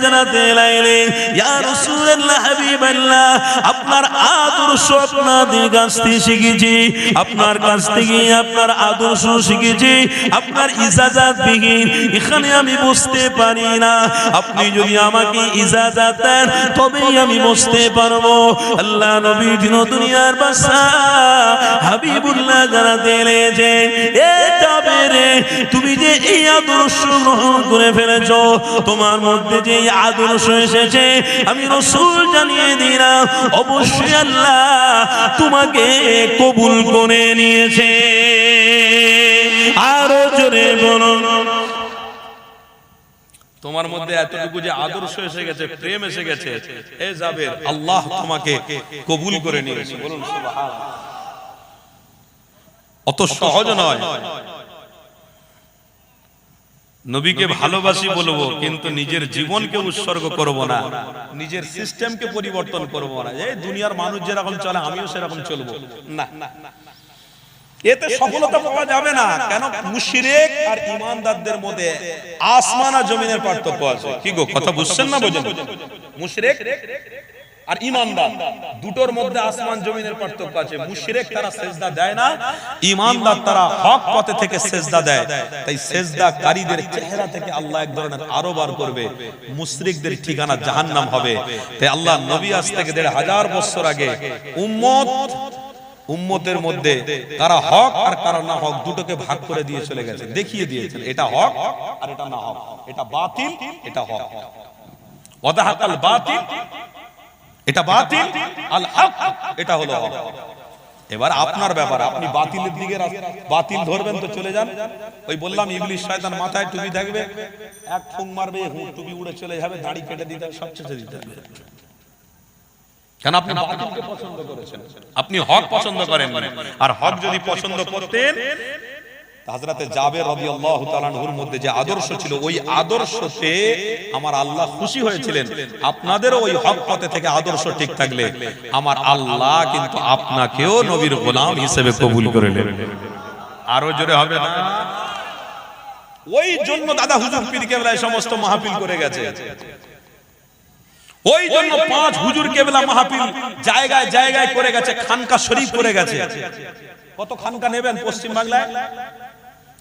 জানাতে লাগলেন, ইয়া রাসূলুল্লাহ হাবিবাল্লাহ, আপনার আদর্শ আপনাদের কাছ থেকে শিখেছি, আপনার কাছ থেকে আপনার আদর্শ শিখেছি, আপনার ইজাজত বিহীন এখানে আমি বসতে পারি না। আপনি যদি আমাকে ইজাজত দেন তবেই আমি বসতে পারবো। আল্লাহ নবী দিন দুনিয়ার বাদশা হাবিবুল্লাহ জানাতে লেগেছে, এ জাবের, তুমি যে এই আদর্শ গ্রহণ করে ফেলেছো, তোমার মধ্যে যে এই আদর্শ এসেছে, আমি রাসূল জানিয়ে দিলাম অবশ্যই আল্লাহ তোমাকে কবুল করে নিয়েছে। আরো জোরে বলুন। তোমার মধ্যে এতটুকু যে আদর্শ এসে গেছে, প্রেম এসে গেছে, এ জাবের, আল্লাহ তোমাকে কবুল করে নিয়েছে। বলুন সুবহানাল্লাহ। অত সহজ নয়। নবীকে ভালোবাসি বলবো, কিন্তু নিজের জীবনকে উৎসর্গ করব না, নিজের সিস্টেমকে পরিবর্তন করব না। এই দুনিয়ার মানুষ যেরকম চলে আমিও সেরকম চলবো না, এতে সফলতা পাওয়া যাবে না। কেন? মুশরিক আর ঈমানদারদের মধ্যে আসমান আর জমিনের পার্থক্য আছে। কি গো, কথা বুঝছেন না? বুঝেন? মুশরিক আর ঈমানদার দুটোর মধ্যে আসমান জমিনের পার্থক্য আছে। মুশরিক তারা সিজদা দেয় না, ঈমানদার তারা হক পথে থেকে সিজদা দেয়। তাই সিজদাকারীদের চেহারা থেকে আল্লাহ এক ধরনের আরো বার করবে, মুশরিকদের ঠিকানা জাহান্নাম হবে। তাই আল্লাহ নবী আজ থেকে ১৫০০ বছর আগে উম্মতের মধ্যে কারা হক আর কারা না হক দুটোকে ভাগ করে দিয়ে চলে গেছে, দেখিয়ে দিয়েছেন এটা হক আর এটা না হক, এটা বাতিল এটা হক। ওয়াদাহাকাল বাতিল, এটা বাতিল, আল হক এটা হলো হক। এবার আপনার ব্যাপার, আপনি বাতিলের দিকে বাতিল ধরবেন তো চলে যান। ওই বললাম ইবলিশ শয়তান মাথায় টুপি থাকবে, এক ফুঁক মারবে, টুপি উড়ে চলে যাবে, দাড়ি কেটে দিতে হবে, সব ছেড়ে দিতে হবে। কেন? আপনি বাতিলকে পছন্দ করেছেন, আপনি হক পছন্দ করেন। আর হক যদি পছন্দ করতেন, হযরতে জাবের রাদিয়াল্লাহু তাআলা আনহুর মধ্যে যে আদর্শ ছিল, ওই আদর্শতে আমার আল্লাহ খুশি হয়েছিলেন। আপনাদেরও ওই হক পথে থেকে আদর্শ ঠিক থাকলে আমার আল্লাহ কিন্তু আপনাকেও নবীর গোলাম হিসেবে কবুল করে নেবেন। আরো জোরে হবে না? ওই জন্য দাদা হুজুর পীর কেবলা সমস্ত মাহফিল করে গেছে। ওই জন্য 5 হুজুর কেবলা মাহফিল জায়গায় জায়গায় করে গেছে, খানকা শরীফ করে গেছে। কত খানকা নেবেন পশ্চিম বাংলায়?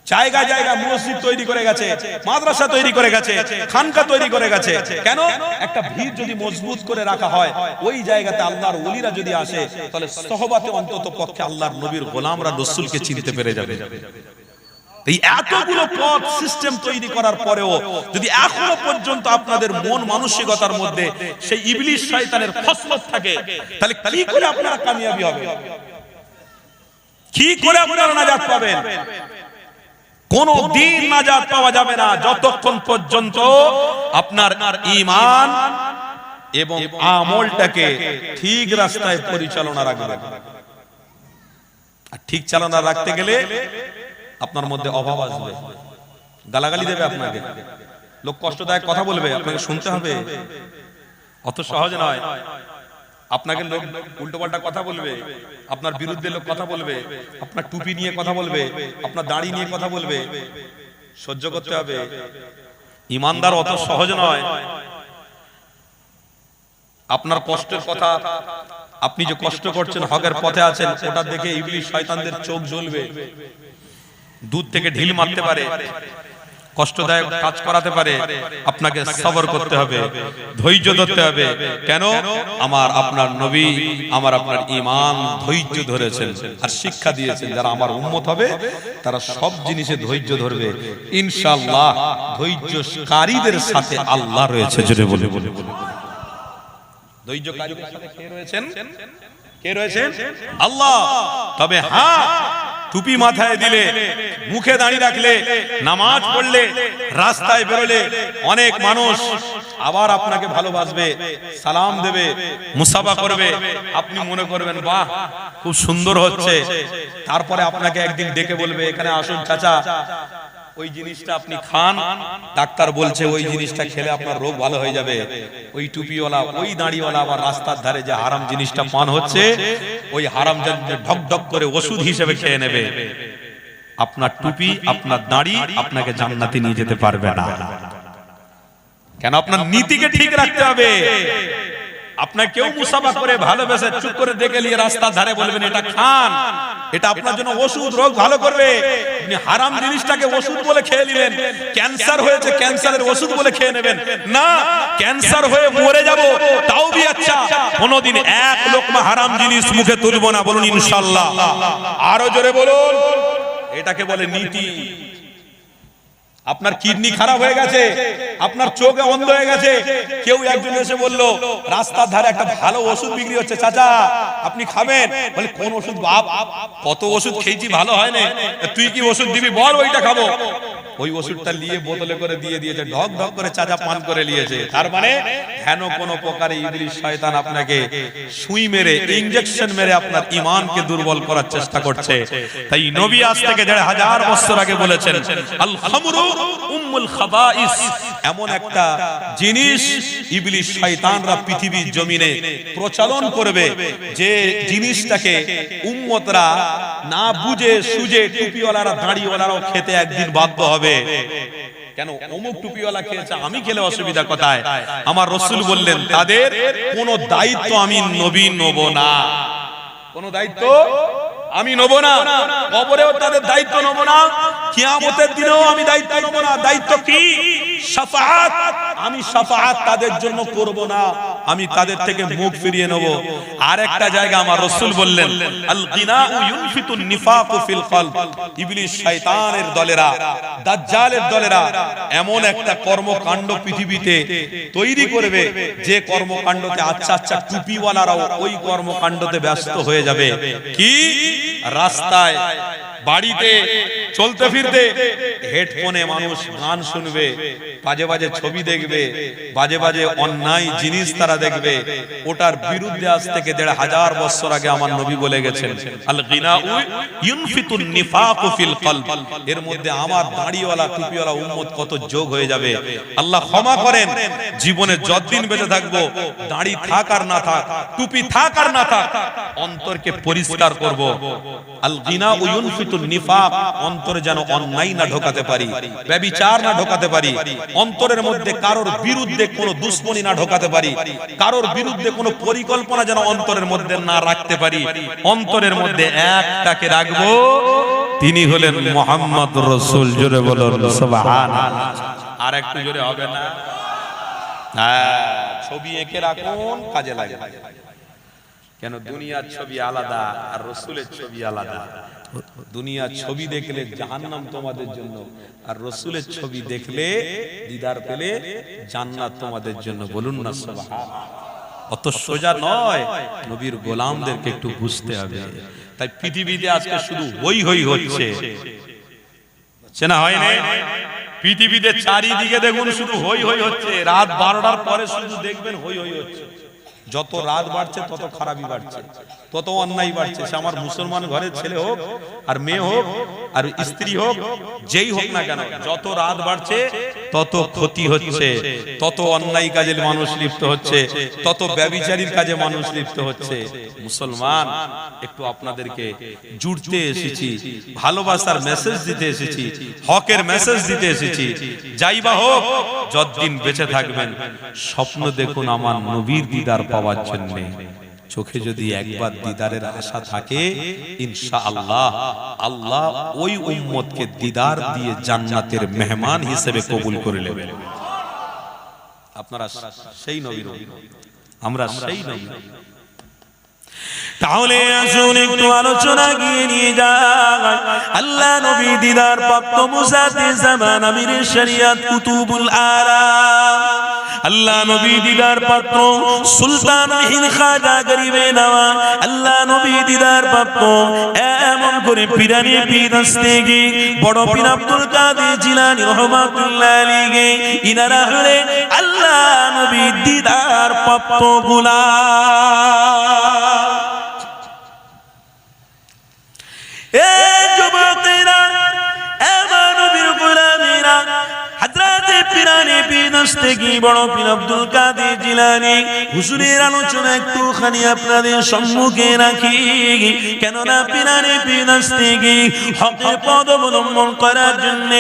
জায়গা জায়গা মসজিদ তৈরি করে গেছে, মাদ্রাসা তৈরি করে গেছে, খানকা তৈরি করে গেছে। কেন? একটা ভিড় যদি মজবুত করে রাখা হয়, ওই জায়গাতে আল্লাহর ওলিরা যদি আসে, তাহলে সহবাতে অন্তত পক্ষে আল্লাহর নবীর গোলামরা রাসূলকে চিনতে পেরে যাবে। এই এতগুলো পথ সিস্টেম তৈরি করার পরেও যদি এখনো পর্যন্ত আপনাদের মন মানসিকতার মধ্যে সেই ইবলিশ শয়তানের খসলত থাকে, তাহলে কি করে আপনারা কামিয়াবি হবে? কি করে আপনারা নাজাত পাবেন? কোন দিন নাজাত পাওয়া যাবে না যতক্ষণ পর্যন্ত আপনার ঈমান এবং আমলটাকে ঠিক রাস্তায় পরিচালনা রাখবেন। আর ঠিক চালনা রাখতে গেলে আপনার মধ্যে অভাব আসবে, গালাগালি দেবে আপনাকে, লোক কষ্টদায়ক কথা বলবে, আপনাকে শুনতে হবে, অত সহজ নয়। আপনাকে লোক উল্টোপাল্টা কথা বলবে, আপনার বিরুদ্ধে লোক কথা বলবে, আপনার টুপি নিয়ে কথা বলবে, আপনার দাড়ি নিয়ে কথা বলবে, সহ্য করতে হবে। ইমানদার অত সহজ নয়। আপনার কষ্টের কথা, আপনি যে কষ্ট করছেন, হকের পথে আছেন, ওটা দেখে ইবলিস শয়তানদের চোখ জ্বলবে, দূর থেকে ঢিল মারতে পারে, কষ্টদায়ক কাজ করাতে পারে। আপনাকে সবর করতে হবে, ধৈর্য ধরতে হবে। কেন? আমার আপনার নবী, আমার আপনার ঈমান ধৈর্য ধরেছেন আর শিক্ষা দিয়েছেন, যারা আমার উম্মত হবে তারা সব জিনিসে ধৈর্য ধরবে ইনশাআল্লাহ। ধৈর্যকারীদের সাথে আল্লাহ রয়েছে। জোরে বলে বলে বলে ধৈর্যকারীদের সাথে কে রয়েছেন? কে রয়েছেন? আল্লাহ। তবে হ্যাঁ, টুপি মাথায় দিলে, মুখে দাঁড়িয়ে রাখলে, নামাজ পড়লে, রাস্তায় বেরোলে অনেক মানুষ আবার আপনাকে ভালোবাসবে, সালাম দেবে, মুসাফা করবে। আপনি মনে করবেন বাহ, খুব সুন্দর হচ্ছে। তারপরে আপনাকে একদিন ডেকে বলবে, এখানে আসুন চাচা, ওই জিনিসটা আপনি খান, ডাক্তার বলছে ওই জিনিসটা খেলে আপনার রোগ ভালো হয়ে যাবে। ওই টুপিওয়ালা, ওই দাড়িওয়ালা আবার রাস্তার ধারে যে হারাম জিনিসটা পান হচ্ছে, ওই হারাম ঢক ঢক করে ওষুধ হিসেবে খেয়ে নেবে। আপনার টুপি, আপনার দাড়ি আপনাকে জান্নাতে নিয়ে যেতে পারবে না। কেন? আপনার নীতিকে ঠিক রাখতে হবে। আপনার কেউ মুসাফা করে ভালোবেসে চুপ করে দেখে নিয়ে রাস্তার ধারে বলবেন এটা খান, এটা আপনার জন্য ওষুধ, রোগ ভালো করবে। আপনি হারাম জিনিসটাকে ওষুধ বলে খেয়ে নিলেন। ক্যান্সার হয়েছে, ক্যান্সারের ওষুধ বলে খেয়ে নেবেন না। ক্যান্সার হয়ে মরে যাব তাও भी আচ্ছা, কোনদিন এক লোকমা হারাম জিনিস মুখে তুলব না। বলুন ইনশাআল্লাহ। আরো জোরে বলুন। এটাকে বলে নীতি। আপনার কিডনি খারাপ হয়ে গেছে, আপনার চোখে অন্ধ হয়ে গেছে, কেউ একজন এসে বলল রাস্তার ধারে একটা ভালো ওষুধ বিক্রি হচ্ছে, চাচা আপনি খাবেন। বলে কোন ওষুধ বাপ? কত ওষুধ খেয়েছি, ভালো হয় না, তুই কি ওষুধ দিবি বল, ওইটা খাবো। ওই ওষুধটা নিয়ে বোতলে করে দিয়ে দিয়েছে, ঢক ঢক করে চাচা পান করে নিয়েছে। তার মানে হেন কোন প্রকারে ইবলিস শয়তান আপনাকে সুই মেরে, ইনজেকশন মেরে আপনার ঈমানকে দুর্বল করার চেষ্টা করছে। তাই নবী আজ থেকে ১৫০০ বছর আগে বলেছেন, আল খামরু উম্মুল খাবাইস। এমন একটা জিনিস ইবলিস শয়তানরা পৃথিবীর জমিনে প্রচলন করবে, যে জিনিসটাকে উম্মতরা না বুঝে সুঝে, টুপিওয়ালারা দাড়িওয়ালারাও খেতে একদিন বাধ্য হবে। কেন? অমুক টুপিওয়ালা খেয়েছে, আমি খেলে অসুবিধা কোথায়? আমার রাসূল বললেন তাদের কোনো দায়িত্ব আমি নবী নেব না। কোন দায়িত্ব আমি নেব না। কবরেও তাদের দায়িত্ব নেব না, কিয়ামতের দিনেও আমি দায়িত্ব নেব না। দায়িত্ব কি? শাফাআত। আমি শাফাআত তাদের জন্য করব না, আমি তাদের থেকে মুখ ফিরিয়ে নেব। আরেকটা জায়গা আমার রাসূল বললেন, আল গিনাউ ইউনফিতুন নিফাকু ফিল কলব। ইবলিস শয়তানের দলেরা, দাজ্জালের দলেরা এমন একটা কর্মকাণ্ড পৃথিবীতে তৈরি করবে, যে কর্মকাণ্ডতে আচ্ছা আচ্ছা টুপিওয়ালারাও ওই কর্মকাণ্ডতে ব্যস্ত হয়ে যাবে। কি? রাস্তায়, বাড়িতে, চলতে ফিরতে হেডফোনে মানুষ গান শুনবে, বাজে বাজে ছবি দেখবে, বাজে বাজে অন্যায় জিনিস তারা দেখবে। ওটার বিরুদ্ধে আজ থেকে ১৫০০ বছর আগে আমার নবী বলে গেছেন, আল গিনাউ ইউনফিতুন নিফাকু ফিল কলব। এর মধ্যে আমার দাড়িওয়ালা, টুপিওয়ালা উম্মত কত যোগ হয়ে যাবে। আল্লাহ ক্ষমা করেন। জীবনে যতদিন বেঁচে থাকবো, দাড়ি থাক আর না থাক, টুপি থাক আর না থাক, অন্তরকে পরিষ্কার করব। আল গিনাউ ইউনফিতুন নিফাক। অন্তরে যেন অন্যায় না ঢোকাতে পারি, ব্যভিচার না ঢোকাতে পারি, অন্তরের মধ্যে কারোর বিরুদ্ধে কোনো দুশ্মনী না ঢোকাতে পারি, কারোর বিরুদ্ধে কোনো পরিকল্পনা যেন অন্তরের মধ্যে না রাখতে পারি। অন্তরের মধ্যে একটাকে রাখবো, তিনি হলেন মুহাম্মদ রাসূল। জোরে বলুন সুবহানাল্লাহ। আর একটু জোরে হবে না? হ্যাঁ, ছবি এঁকে রাখুন, কাজে লাগে। কেন? দুনিয়ার ছবি আলাদা আর রাসূলের ছবি আলাদা। দুনিয়ার ছবি দেখলে জাহান্নাম তোমাদের জন্য, আর রাসূলের ছবি দেখলে, দিদার পেলে জান্নাত তোমাদের জন্য। বলুন না সুবহানাল্লাহ। অত সোজা নয়, নবীর গোলামদেরকে একটু বুঝতে হবে। তাই পৃথিবীতে আজকে শুধু হই হই হচ্ছে, চেনা হয় না? পৃথিবীতে চারিদিকে দেখুন শুধু হই হই হচ্ছে। রাত ১২টার পরে শুধু দেখবেন হই হই হচ্ছে। যত রাত বাড়ছে তত খারাপই বাড়ছে, তত অন্যায় বাড়ছে। সে আমার মুসলমান ঘরের ছেলে হোক আর মেয়ে হোক, আর স্ত্রী হোক, যেই হোক না কেন, যত রাত বাড়ছে তত ক্ষতি হচ্ছে, তত অন্যায় কাজে মানুষ লিপ্ত হচ্ছে, তত ব্যভিচারীর কাজে মানুষ লিপ্ত হচ্ছে। মুসলমান, একটু আপনাদেরকে জুড়তে এসেছি, ভালোবাসার মেসেজ দিতে এসেছি, হকের মেসেজ দিতে এসেছি। যাই বা হোক, যতদিন বেঁচে থাকবেন স্বপ্ন দেখুন আমার নবীর দিদার পাওয়ার জন্য। চোখে যদি একবার দিদারের আশা থাকে, ইনশাআল্লাহ আল্লাহ ওই উম্মতকে দিদার দিয়ে জান্নাতের মেহমান হিসেবে কবুল করে নেবেন। আপনারা সেই নবীর, আমরা সেই নবী। তাহলে আসুন একটু আলোচনা গিয়ে নিয়ে যাই। আল্লাহ নবী দিদার প্রাপ্ত মুসাতে জামান আমির শরিয়ত কুতুবুল আলাম, আল্লাহ নবী দিদার পাত্র সুলতান হিন্দ খাজা গরিবে নওয়াজ, আল্লাহ নবী দিদার পাত্র এমন করে পিরানি পিদাস্তেগি বড় পীর আব্দুল কাদের জিলানী রাহমাতুল্লাহ আলাইহি, ইনারা হলেন আল্লাহ নবী দিদার প্রাপ্ত গোলাম। এ যুবকেরা, আমার নবীর গোলামেরা, হযরত পিরানি পিদাস্তেগি বড় পীর আব্দুল কাদের জিলানী হুজুরের আলোচনা একটুখানি আপনাদের সম্মুখে রাখি। কেননা পিরানি পিদাস্তেগি হকের পথ অবলম্বন করার জন্য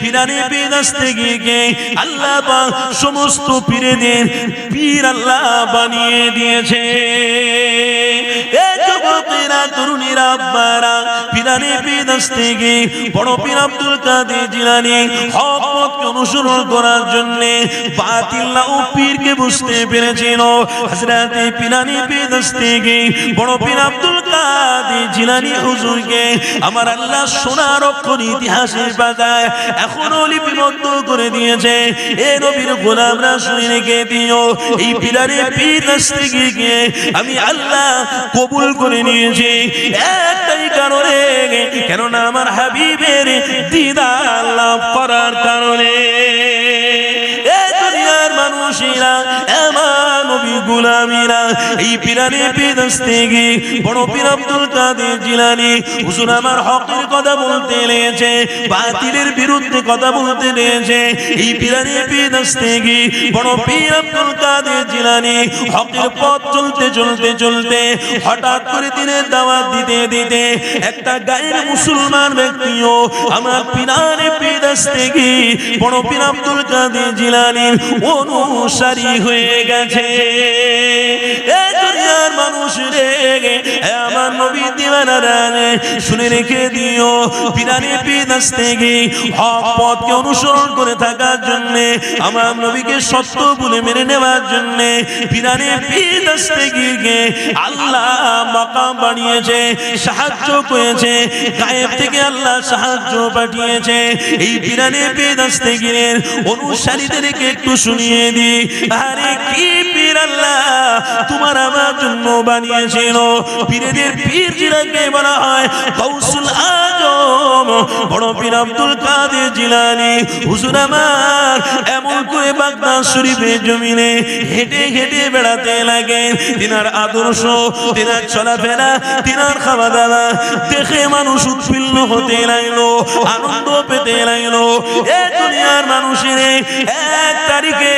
পিরানি পিদাস্তেগিকে আল্লাহ পাক সমস্ত পীরদের পীর আল্লাহ বানিয়ে দিয়েছে। এ যুবকেরা, তরুণীরা, আব্বারা, পিরানি পিদাস্তেগি বড় পীর আব্দুল কাদের জিলানী হক পথকে অনুসরণ করার জন্য বাতিল ও পীরকে বুঝতে পেরেছিল। হযরত পিরানি পিদাস্তেগি বড় পীর আব্দুল কাদের জিলানী হুজুরকে আমার আল্লাহ সোনার অক্ষর ইতিহাসের পাতায় এখনো লিপিবদ্ধ করে দিয়েছে। এ নবীর গোলামরা শুনে রেখে দিও, এই পিরানি পিদাস্তেগিকে আমি আল্লাহ কবুল করে নিয়েছি একটাই কারণে, কেননা আমার হাবিবের দিদার লাভ করার কারণে। এই দুনিয়ার মানুষেরা, আমার নবী গোলামীরা, এই পিরানি পিদাস্তেগি বড় পীর আব্দুল কাদের জিলানী হুজুর আমার হকের কথা বলতে লেগেছে, বাতিলের বিরুদ্ধে কথা বলতে লেগেছে। এই পিরানি পিদাস্তেগি বড় পীর আব্দুল কাদের জিলানী হকের পথ চলতে চলতে চলতে হঠাৎ করে দিনের দাওয়াত দিতে দিতে একটা গায়ের মুসলমান ব্যক্তিও আমার পিরানি পিদাস্তেগি বড় পীর আব্দুল কাদের জিলানীর অনুসারী হয়ে গেছে। এই দুনিয়ার মানুষ রে, আমার নবী দিওয়ানারা শুনে রেখে দিও, পিরানি পিদাস্তেগি হক পথকে অনুসরণ করে থাকার জন্য, আমার নবীকে সত্য বলে মেনে নেওয়ার জন্য পিরানি পিদাস্তেগিকে আল্লাহ মাকাম বানিয়েছে, সাহায্য করেছে, গায়েব থেকে আল্লাহ সাহায্য পাঠিয়েছে। এই পিরানি পিদাস্তেগির অনুসারীদেরকে একটু শুনিয়ে দি, আরে কি পীর আল্লাহ তোমার আমার জন্য বানিয়েছিল। পীরদের পীর জিলাকে বলা হয় গাউসুল আজম বড় পীর আব্দুল কাদের জিলানী হুজুর আমার এমন করে বাগদাদ শরীফের জমিনে হেঁটে হেঁটে বেড়াতে লাগে। তিনার আদর্শ, তিনার চলাফেরা, তিনার খাওয়া দাওয়া দেখে মানুষ উৎফুল্ল হতে লাগলো, আনন্দ পেতে লাগলো। এ দুনিয়ার মানুষের এক তারিখে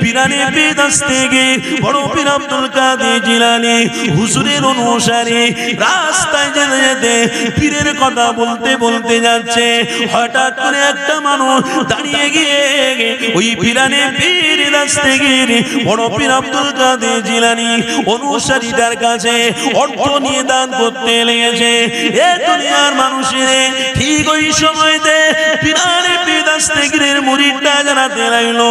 পিরানি পিদাস্তেগি বড় পীর আব্দুল কাদের জিলানী হুজুরের অনুসারী রাস্তায় যেতে যেতে পীরের কথা বলতে বলতে যাচ্ছে, হঠাৎ করে একটা মানুষ দাঁড়িয়ে গিয়ে ওই পিরানি পিদাস্তেগির বড় পীর আব্দুল কাদের জিলানী অনুসারীদের কাছে অর্থ নিয়ে দান করতে লেগেছে। এ দুনিয়ার মানুষের ঠিক ওই সময়তে পিরানি পিদাস্তেগির মুরিদরা জানাতে লাগলো,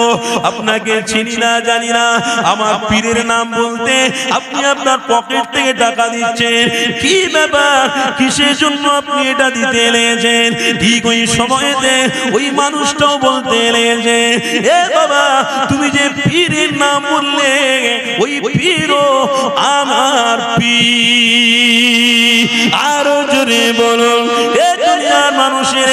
আপনাকে চিনি না জানি না, আমার পীরের নাম বলতে আপনি আপনার পকেট থেকে টাকা দিচ্ছেন, কি ব্যাপার, কিসের জন্য আপনি এটা দিতে লেগেছেন? ঠিক ওই সময়তে ওই মানুষটাও বলতে লেগেছে, এ বাবা তুমি যে পীরের নাম বললে ওই পীরও আমার পীর। আরো জোরে বলো, এ দুনিয়ার মানুষের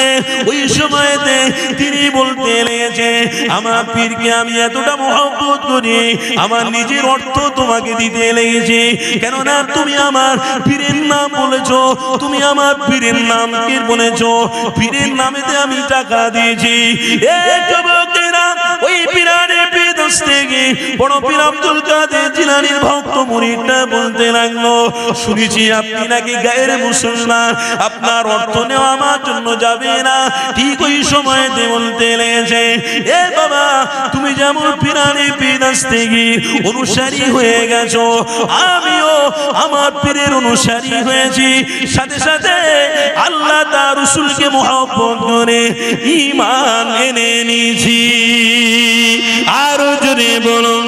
ওই সময়তে তিনি বলতে লেগেছে আমার পীরকে আমি এতটা মহব্বত করি আমার নিজের অর্থ তোমাকে দিতে লেগেছে, কেননা তুমি আমার পীরের নাম বলেছো, তুমি আমার পীরের নামকে বলেছো, পীরের নামেতে আমি টাকা দিয়েছি। এই যুবকেরা ওই পীরানের বিদেশ থেকে বড় পীর আব্দুল কাদের জিলানীর ভক্ত মুরিদটা বলতে লাগলো শুনেছি আপনি নাকি গায়ের মুসলমান, আপনার অর্থ নেওয়া আমার জন্য যাবে না। ঠিক ওই সময়তে বলতে লেগেছে এ বাবা তুমি যেমন পীরানের বিদেশ থেকে অনুসারী হয়ে গেছো আমিও আমার পীরের অনুসারী হয়েছি, সাথে সাথে আল্লাহ তার রাসূলকে মহব্বত করে ঈমান এনে নিয়েছি। আরো জোরে বলুন।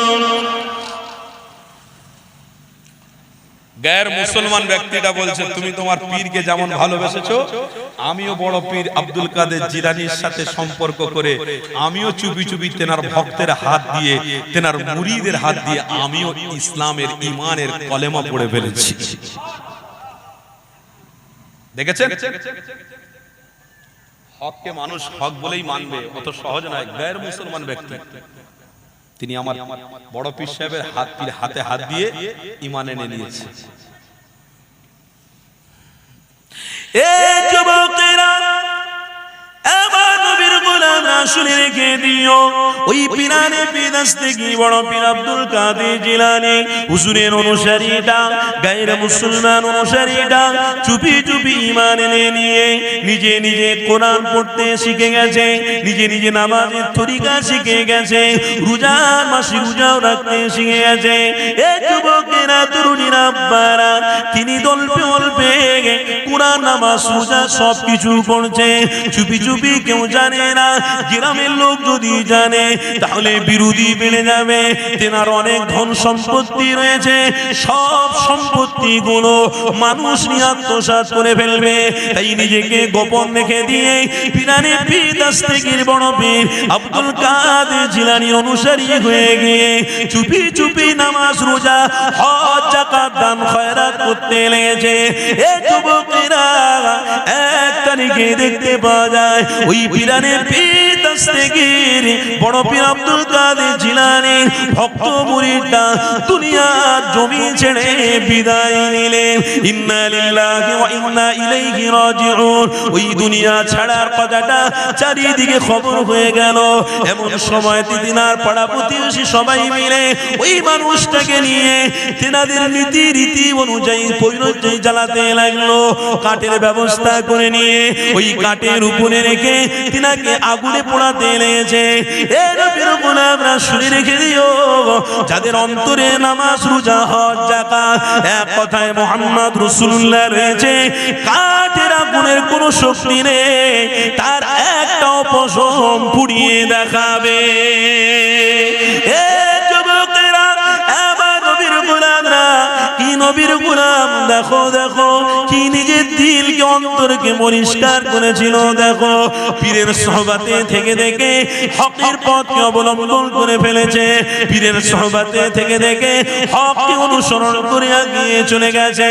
গায়ের মুসলমান ব্যক্তিটা বলছে তুমি তোমার পীরকে যেমন ভালোবেসেছো আমিও বড় পীর আব্দুল কাদের জিলানীর সাথে সম্পর্ক করে আমিও চুপি চুপি তেনার ভক্তের হাত দিয়ে তেনার মুরিদের হাত দিয়ে আমিও ইসলামের ঈমানের কলেমা পড়ে ফেলেছি। দেখেছেন হককে মানুষ হক বলেই মানবে অত সহজ নয়। গায়ের মুসলমান ব্যক্তি তিনি আমার বড় পীর সাহেবের হাতে হাত দিয়ে ঈমান এনে নিয়েছে। এই যুবকেরা আমার নবীর গোলামরা শুনে রেখে দিও ওই পীরানের বিদেশ থেকে বড় পীর আব্দুল কাদের জিলানী হুজুরের অনুসারীটা গায়ের মুসলমান অনুসারীটা চুপি চুপি ঈমান এনে নিয়ে নিজে নিজে কোরআন পড়তে শিখে গেছে, নিজে নিজে নামাজের তরিকা শিখে গেছে, রোজার মাসে রোজাও রাখতে শিখে গেছে। এই যুবকেরা তরুণীরা আব্বারা তিনি দলপে অল্পে কোরআন নামাজ রোজা সবকিছু করছে চুপি চুপি, কেউ জানে না। গ্রামের লোক যদি জানে তাহলে বিরোধী বেড়ে যাবে। তেনার অনেক ধন সম্পত্তি রয়েছে, সব সম্পত্তি গুলো মানুষ নিয়ে আত্মসাৎ করে ফেলবে, তাই নিজেকে গোপন রেখে দিয়ে পীরানের বিদেশ থেকে বড় পীর আব্দুল কাদের জিলানী অনুসারী হয়ে গিয়ে চুপি চুপি নামাজ রোজা হজ যাকাত দান খয়রাত করতে লেগেছে। এই যুবকেরা এক তারিখে দেখতে পাওয়া যায় ওই পীরানের বিদেশ থেকে বড় পীর আব্দুল কাদের জিলানী ভক্ত মুরিদরা দুনিয়ার জমি ছেড়ে বিদায় নিলেন। ইন্না লিল্লাহি ওয়া ইন্না ইলাইহি রাজিউন। ওই দুনিয়া ছাড়ার কথাটা চারিদিকে খবর হয়ে গেল। এমন সময় তিনার পাড়া প্রতিবেশী সবাই মিলে ওই মানুষটাকে নিয়ে তেনাদের নীতি রীতি অনুযায়ী পরিণতি জ্বালাতে লাগলো। কাঠের ব্যবস্থা করে নিয়ে ওই কাঠের উপরে রেখে তিনাকে আগুনে পোড়াতে লেগেছে। এর বিরুদ্ধে আমরা শুনে রেখে দিও যাদের অন্তরে নামাজ রোজা হজ যাকাত এক কথায় মুহাম্মদ রাসূলুল্লাহ রয়েছে, কাঠের আগুনের কোনো শক্তি নেই তার একটা পশম পুড়িয়ে দেখাবে। এ যুবকেরা আমার নবীর গোলামরা কি নবীর গোলাম দেখো দেখো কি নিজের দিলকে অন্তরকে পরিষ্কার করেছিল। দেখো পীরের সোহবতে থেকে থেকে হকের পথকে অবলম্বন করে ফেলেছে, পীরের সোহবতে থেকে থেকে হককে অনুসরণ করে এগিয়ে চলে গেছে।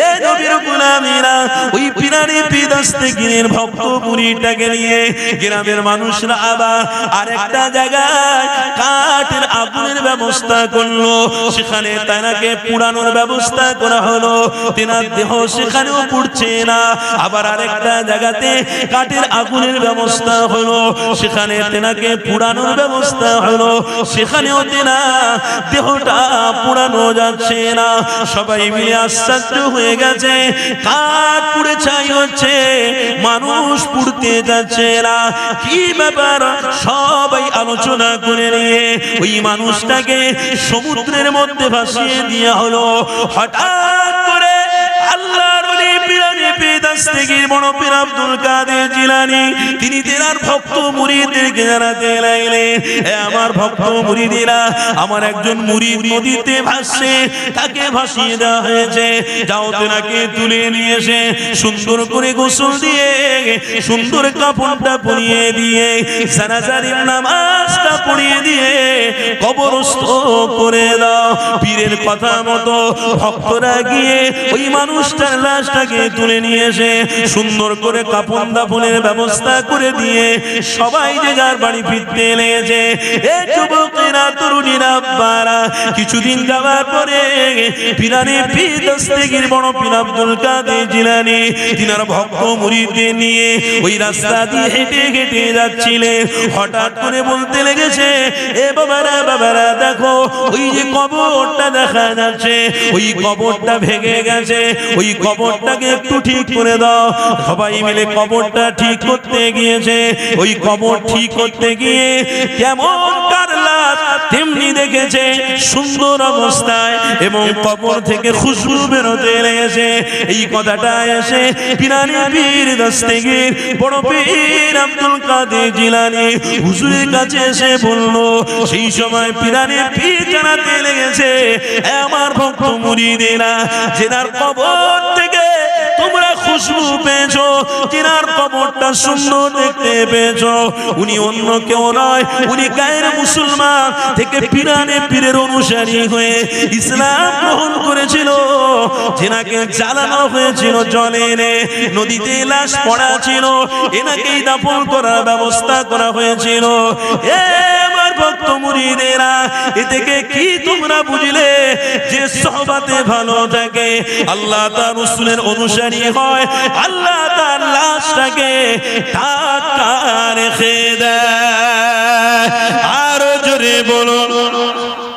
এই নবীর গোলামেরা ওই পীরানের বিদেশ থেকে ভক্ত মুরিদটাকে নিয়ে গ্রামের মানুষরা আবার আরেকটা জায়গায় কাঠের আগুনের ব্যবস্থা করলো, সেখানে তাকে পুড়ানোর ব্যবস্থা করা হলো। তেনার দেহ সেখানেও পুড়ছে না। আবার আরেকটা জায়গাতে কাঠের আগুনের ব্যবস্থা হলো, সেখানে তেনাকে পুড়ানোর ব্যবস্থা হলো, সেখানেও তেনা দেহটা পুড়ানো যাচ্ছে না। সবাই মিলে আশ্চর্য হয়ে গেছে, কাঠ পুড়ে ছাই হচ্ছে, মানুষ পুড়তে যাচ্ছে না, কি ব্যাপার? সবাই আলোচনা করে নিয়ে ওই মানুষটাকে সমুদ্রের মধ্যে ভাসিয়ে দেওয়া হলো। হঠাৎ করে আল্লাহর ওলি পীরানের বিদেশ থেকে বড় পীর আব্দুল কাদের জিলানী তিনি তেনার ভক্ত মুরিদদেরকে জানাতে লাগলেন, হে আমার ভক্ত মুরিদেরা, আমার একজন মুরিদ নদীতে ভাসছে, তাকে ভাসিয়ে দেওয়া হয়েছে, যাও তেনাকে তুলে নিয়ে এসে সুন্দর করে গোসল দিয়ে সুন্দর কাপড়টা পরিয়ে দিয়ে জানাজার নামাজটা পুড়িয়ে দিয়ে কবরস্থ করে দাও। পীরের কথা মতো ভক্তরা গিয়ে ওই মানুষটার লাশটাকে তুলে নিয়ে এসে সুন্দর করে কাফন দাফনের ব্যবস্থা করে দিয়ে সবাই যে যার বাড়ি ফিরতে লেগেছে। এ যুবকেরা, তরুণীরা, বারা, কিছুদিন যাওয়ার পরে পিরানে পীর দস্তগীর বড় পীর আব্দুল কাদের জিলানী তিনার ভক্ত মুরিদদের নিয়ে ওই রাস্তা দিয়ে হেঁটে হেঁটে যাচ্ছিলেন। হঠাৎ করে বলতে লেগেছে, এ বাবারা বাবারা দেখো, ওই যে কবরটা দেখা যাচ্ছে, ওই কবরটা ভেঙে গেছে, ওই কবরটাকে একটু ঠিক করে দাও। সবাই মিলে কবরটা ঠিক করতে গিয়েছে। ওই কবর ঠিক করতে গিয়ে কেমন কারলা তেমনি দেখেছে সুন্দর অবস্থায় এবং কবর থেকে খুশবু বেরোতে লেগেছে। এই কথাটা এসে পিরানে পীর দস্তগীর বড় পীর আব্দুল কাদের জিলানী হুজুরের কাছে এসে বলল। সেই সময় পিরানে পীর জানাতে লেগেছে, আমার ভক্ত মুরিদেরা, যেনার কবর থেকে তোমরা খুশবু পেয়েছো, যেনার কবরটা সুন্দর দেখতে পেয়েছো, উনি অন্য কেউ নয়, উনি গায়ের মুসলমান থেকে পিরানে পীরের অনুসারী হয়ে ইসলাম গ্রহণ করেছিল। যেনাকে জ্বালানো হয়েছিল জলে এনে, নদীতে লাশ পড়া ছিল, এনাকেই দাফন করার ব্যবস্থা করা হয়েছিল। এ আমার ভক্ত মুরিদেরা, এ থেকে কি তোমরা বুঝলে যে সহবাতে ভালো থাকে, আল্লাহ তার রাসূলের অনুসারী হয়, আল্লাহ তার লাশটাকে টাকা রেখে দেয়। আরো জোরে বলুন।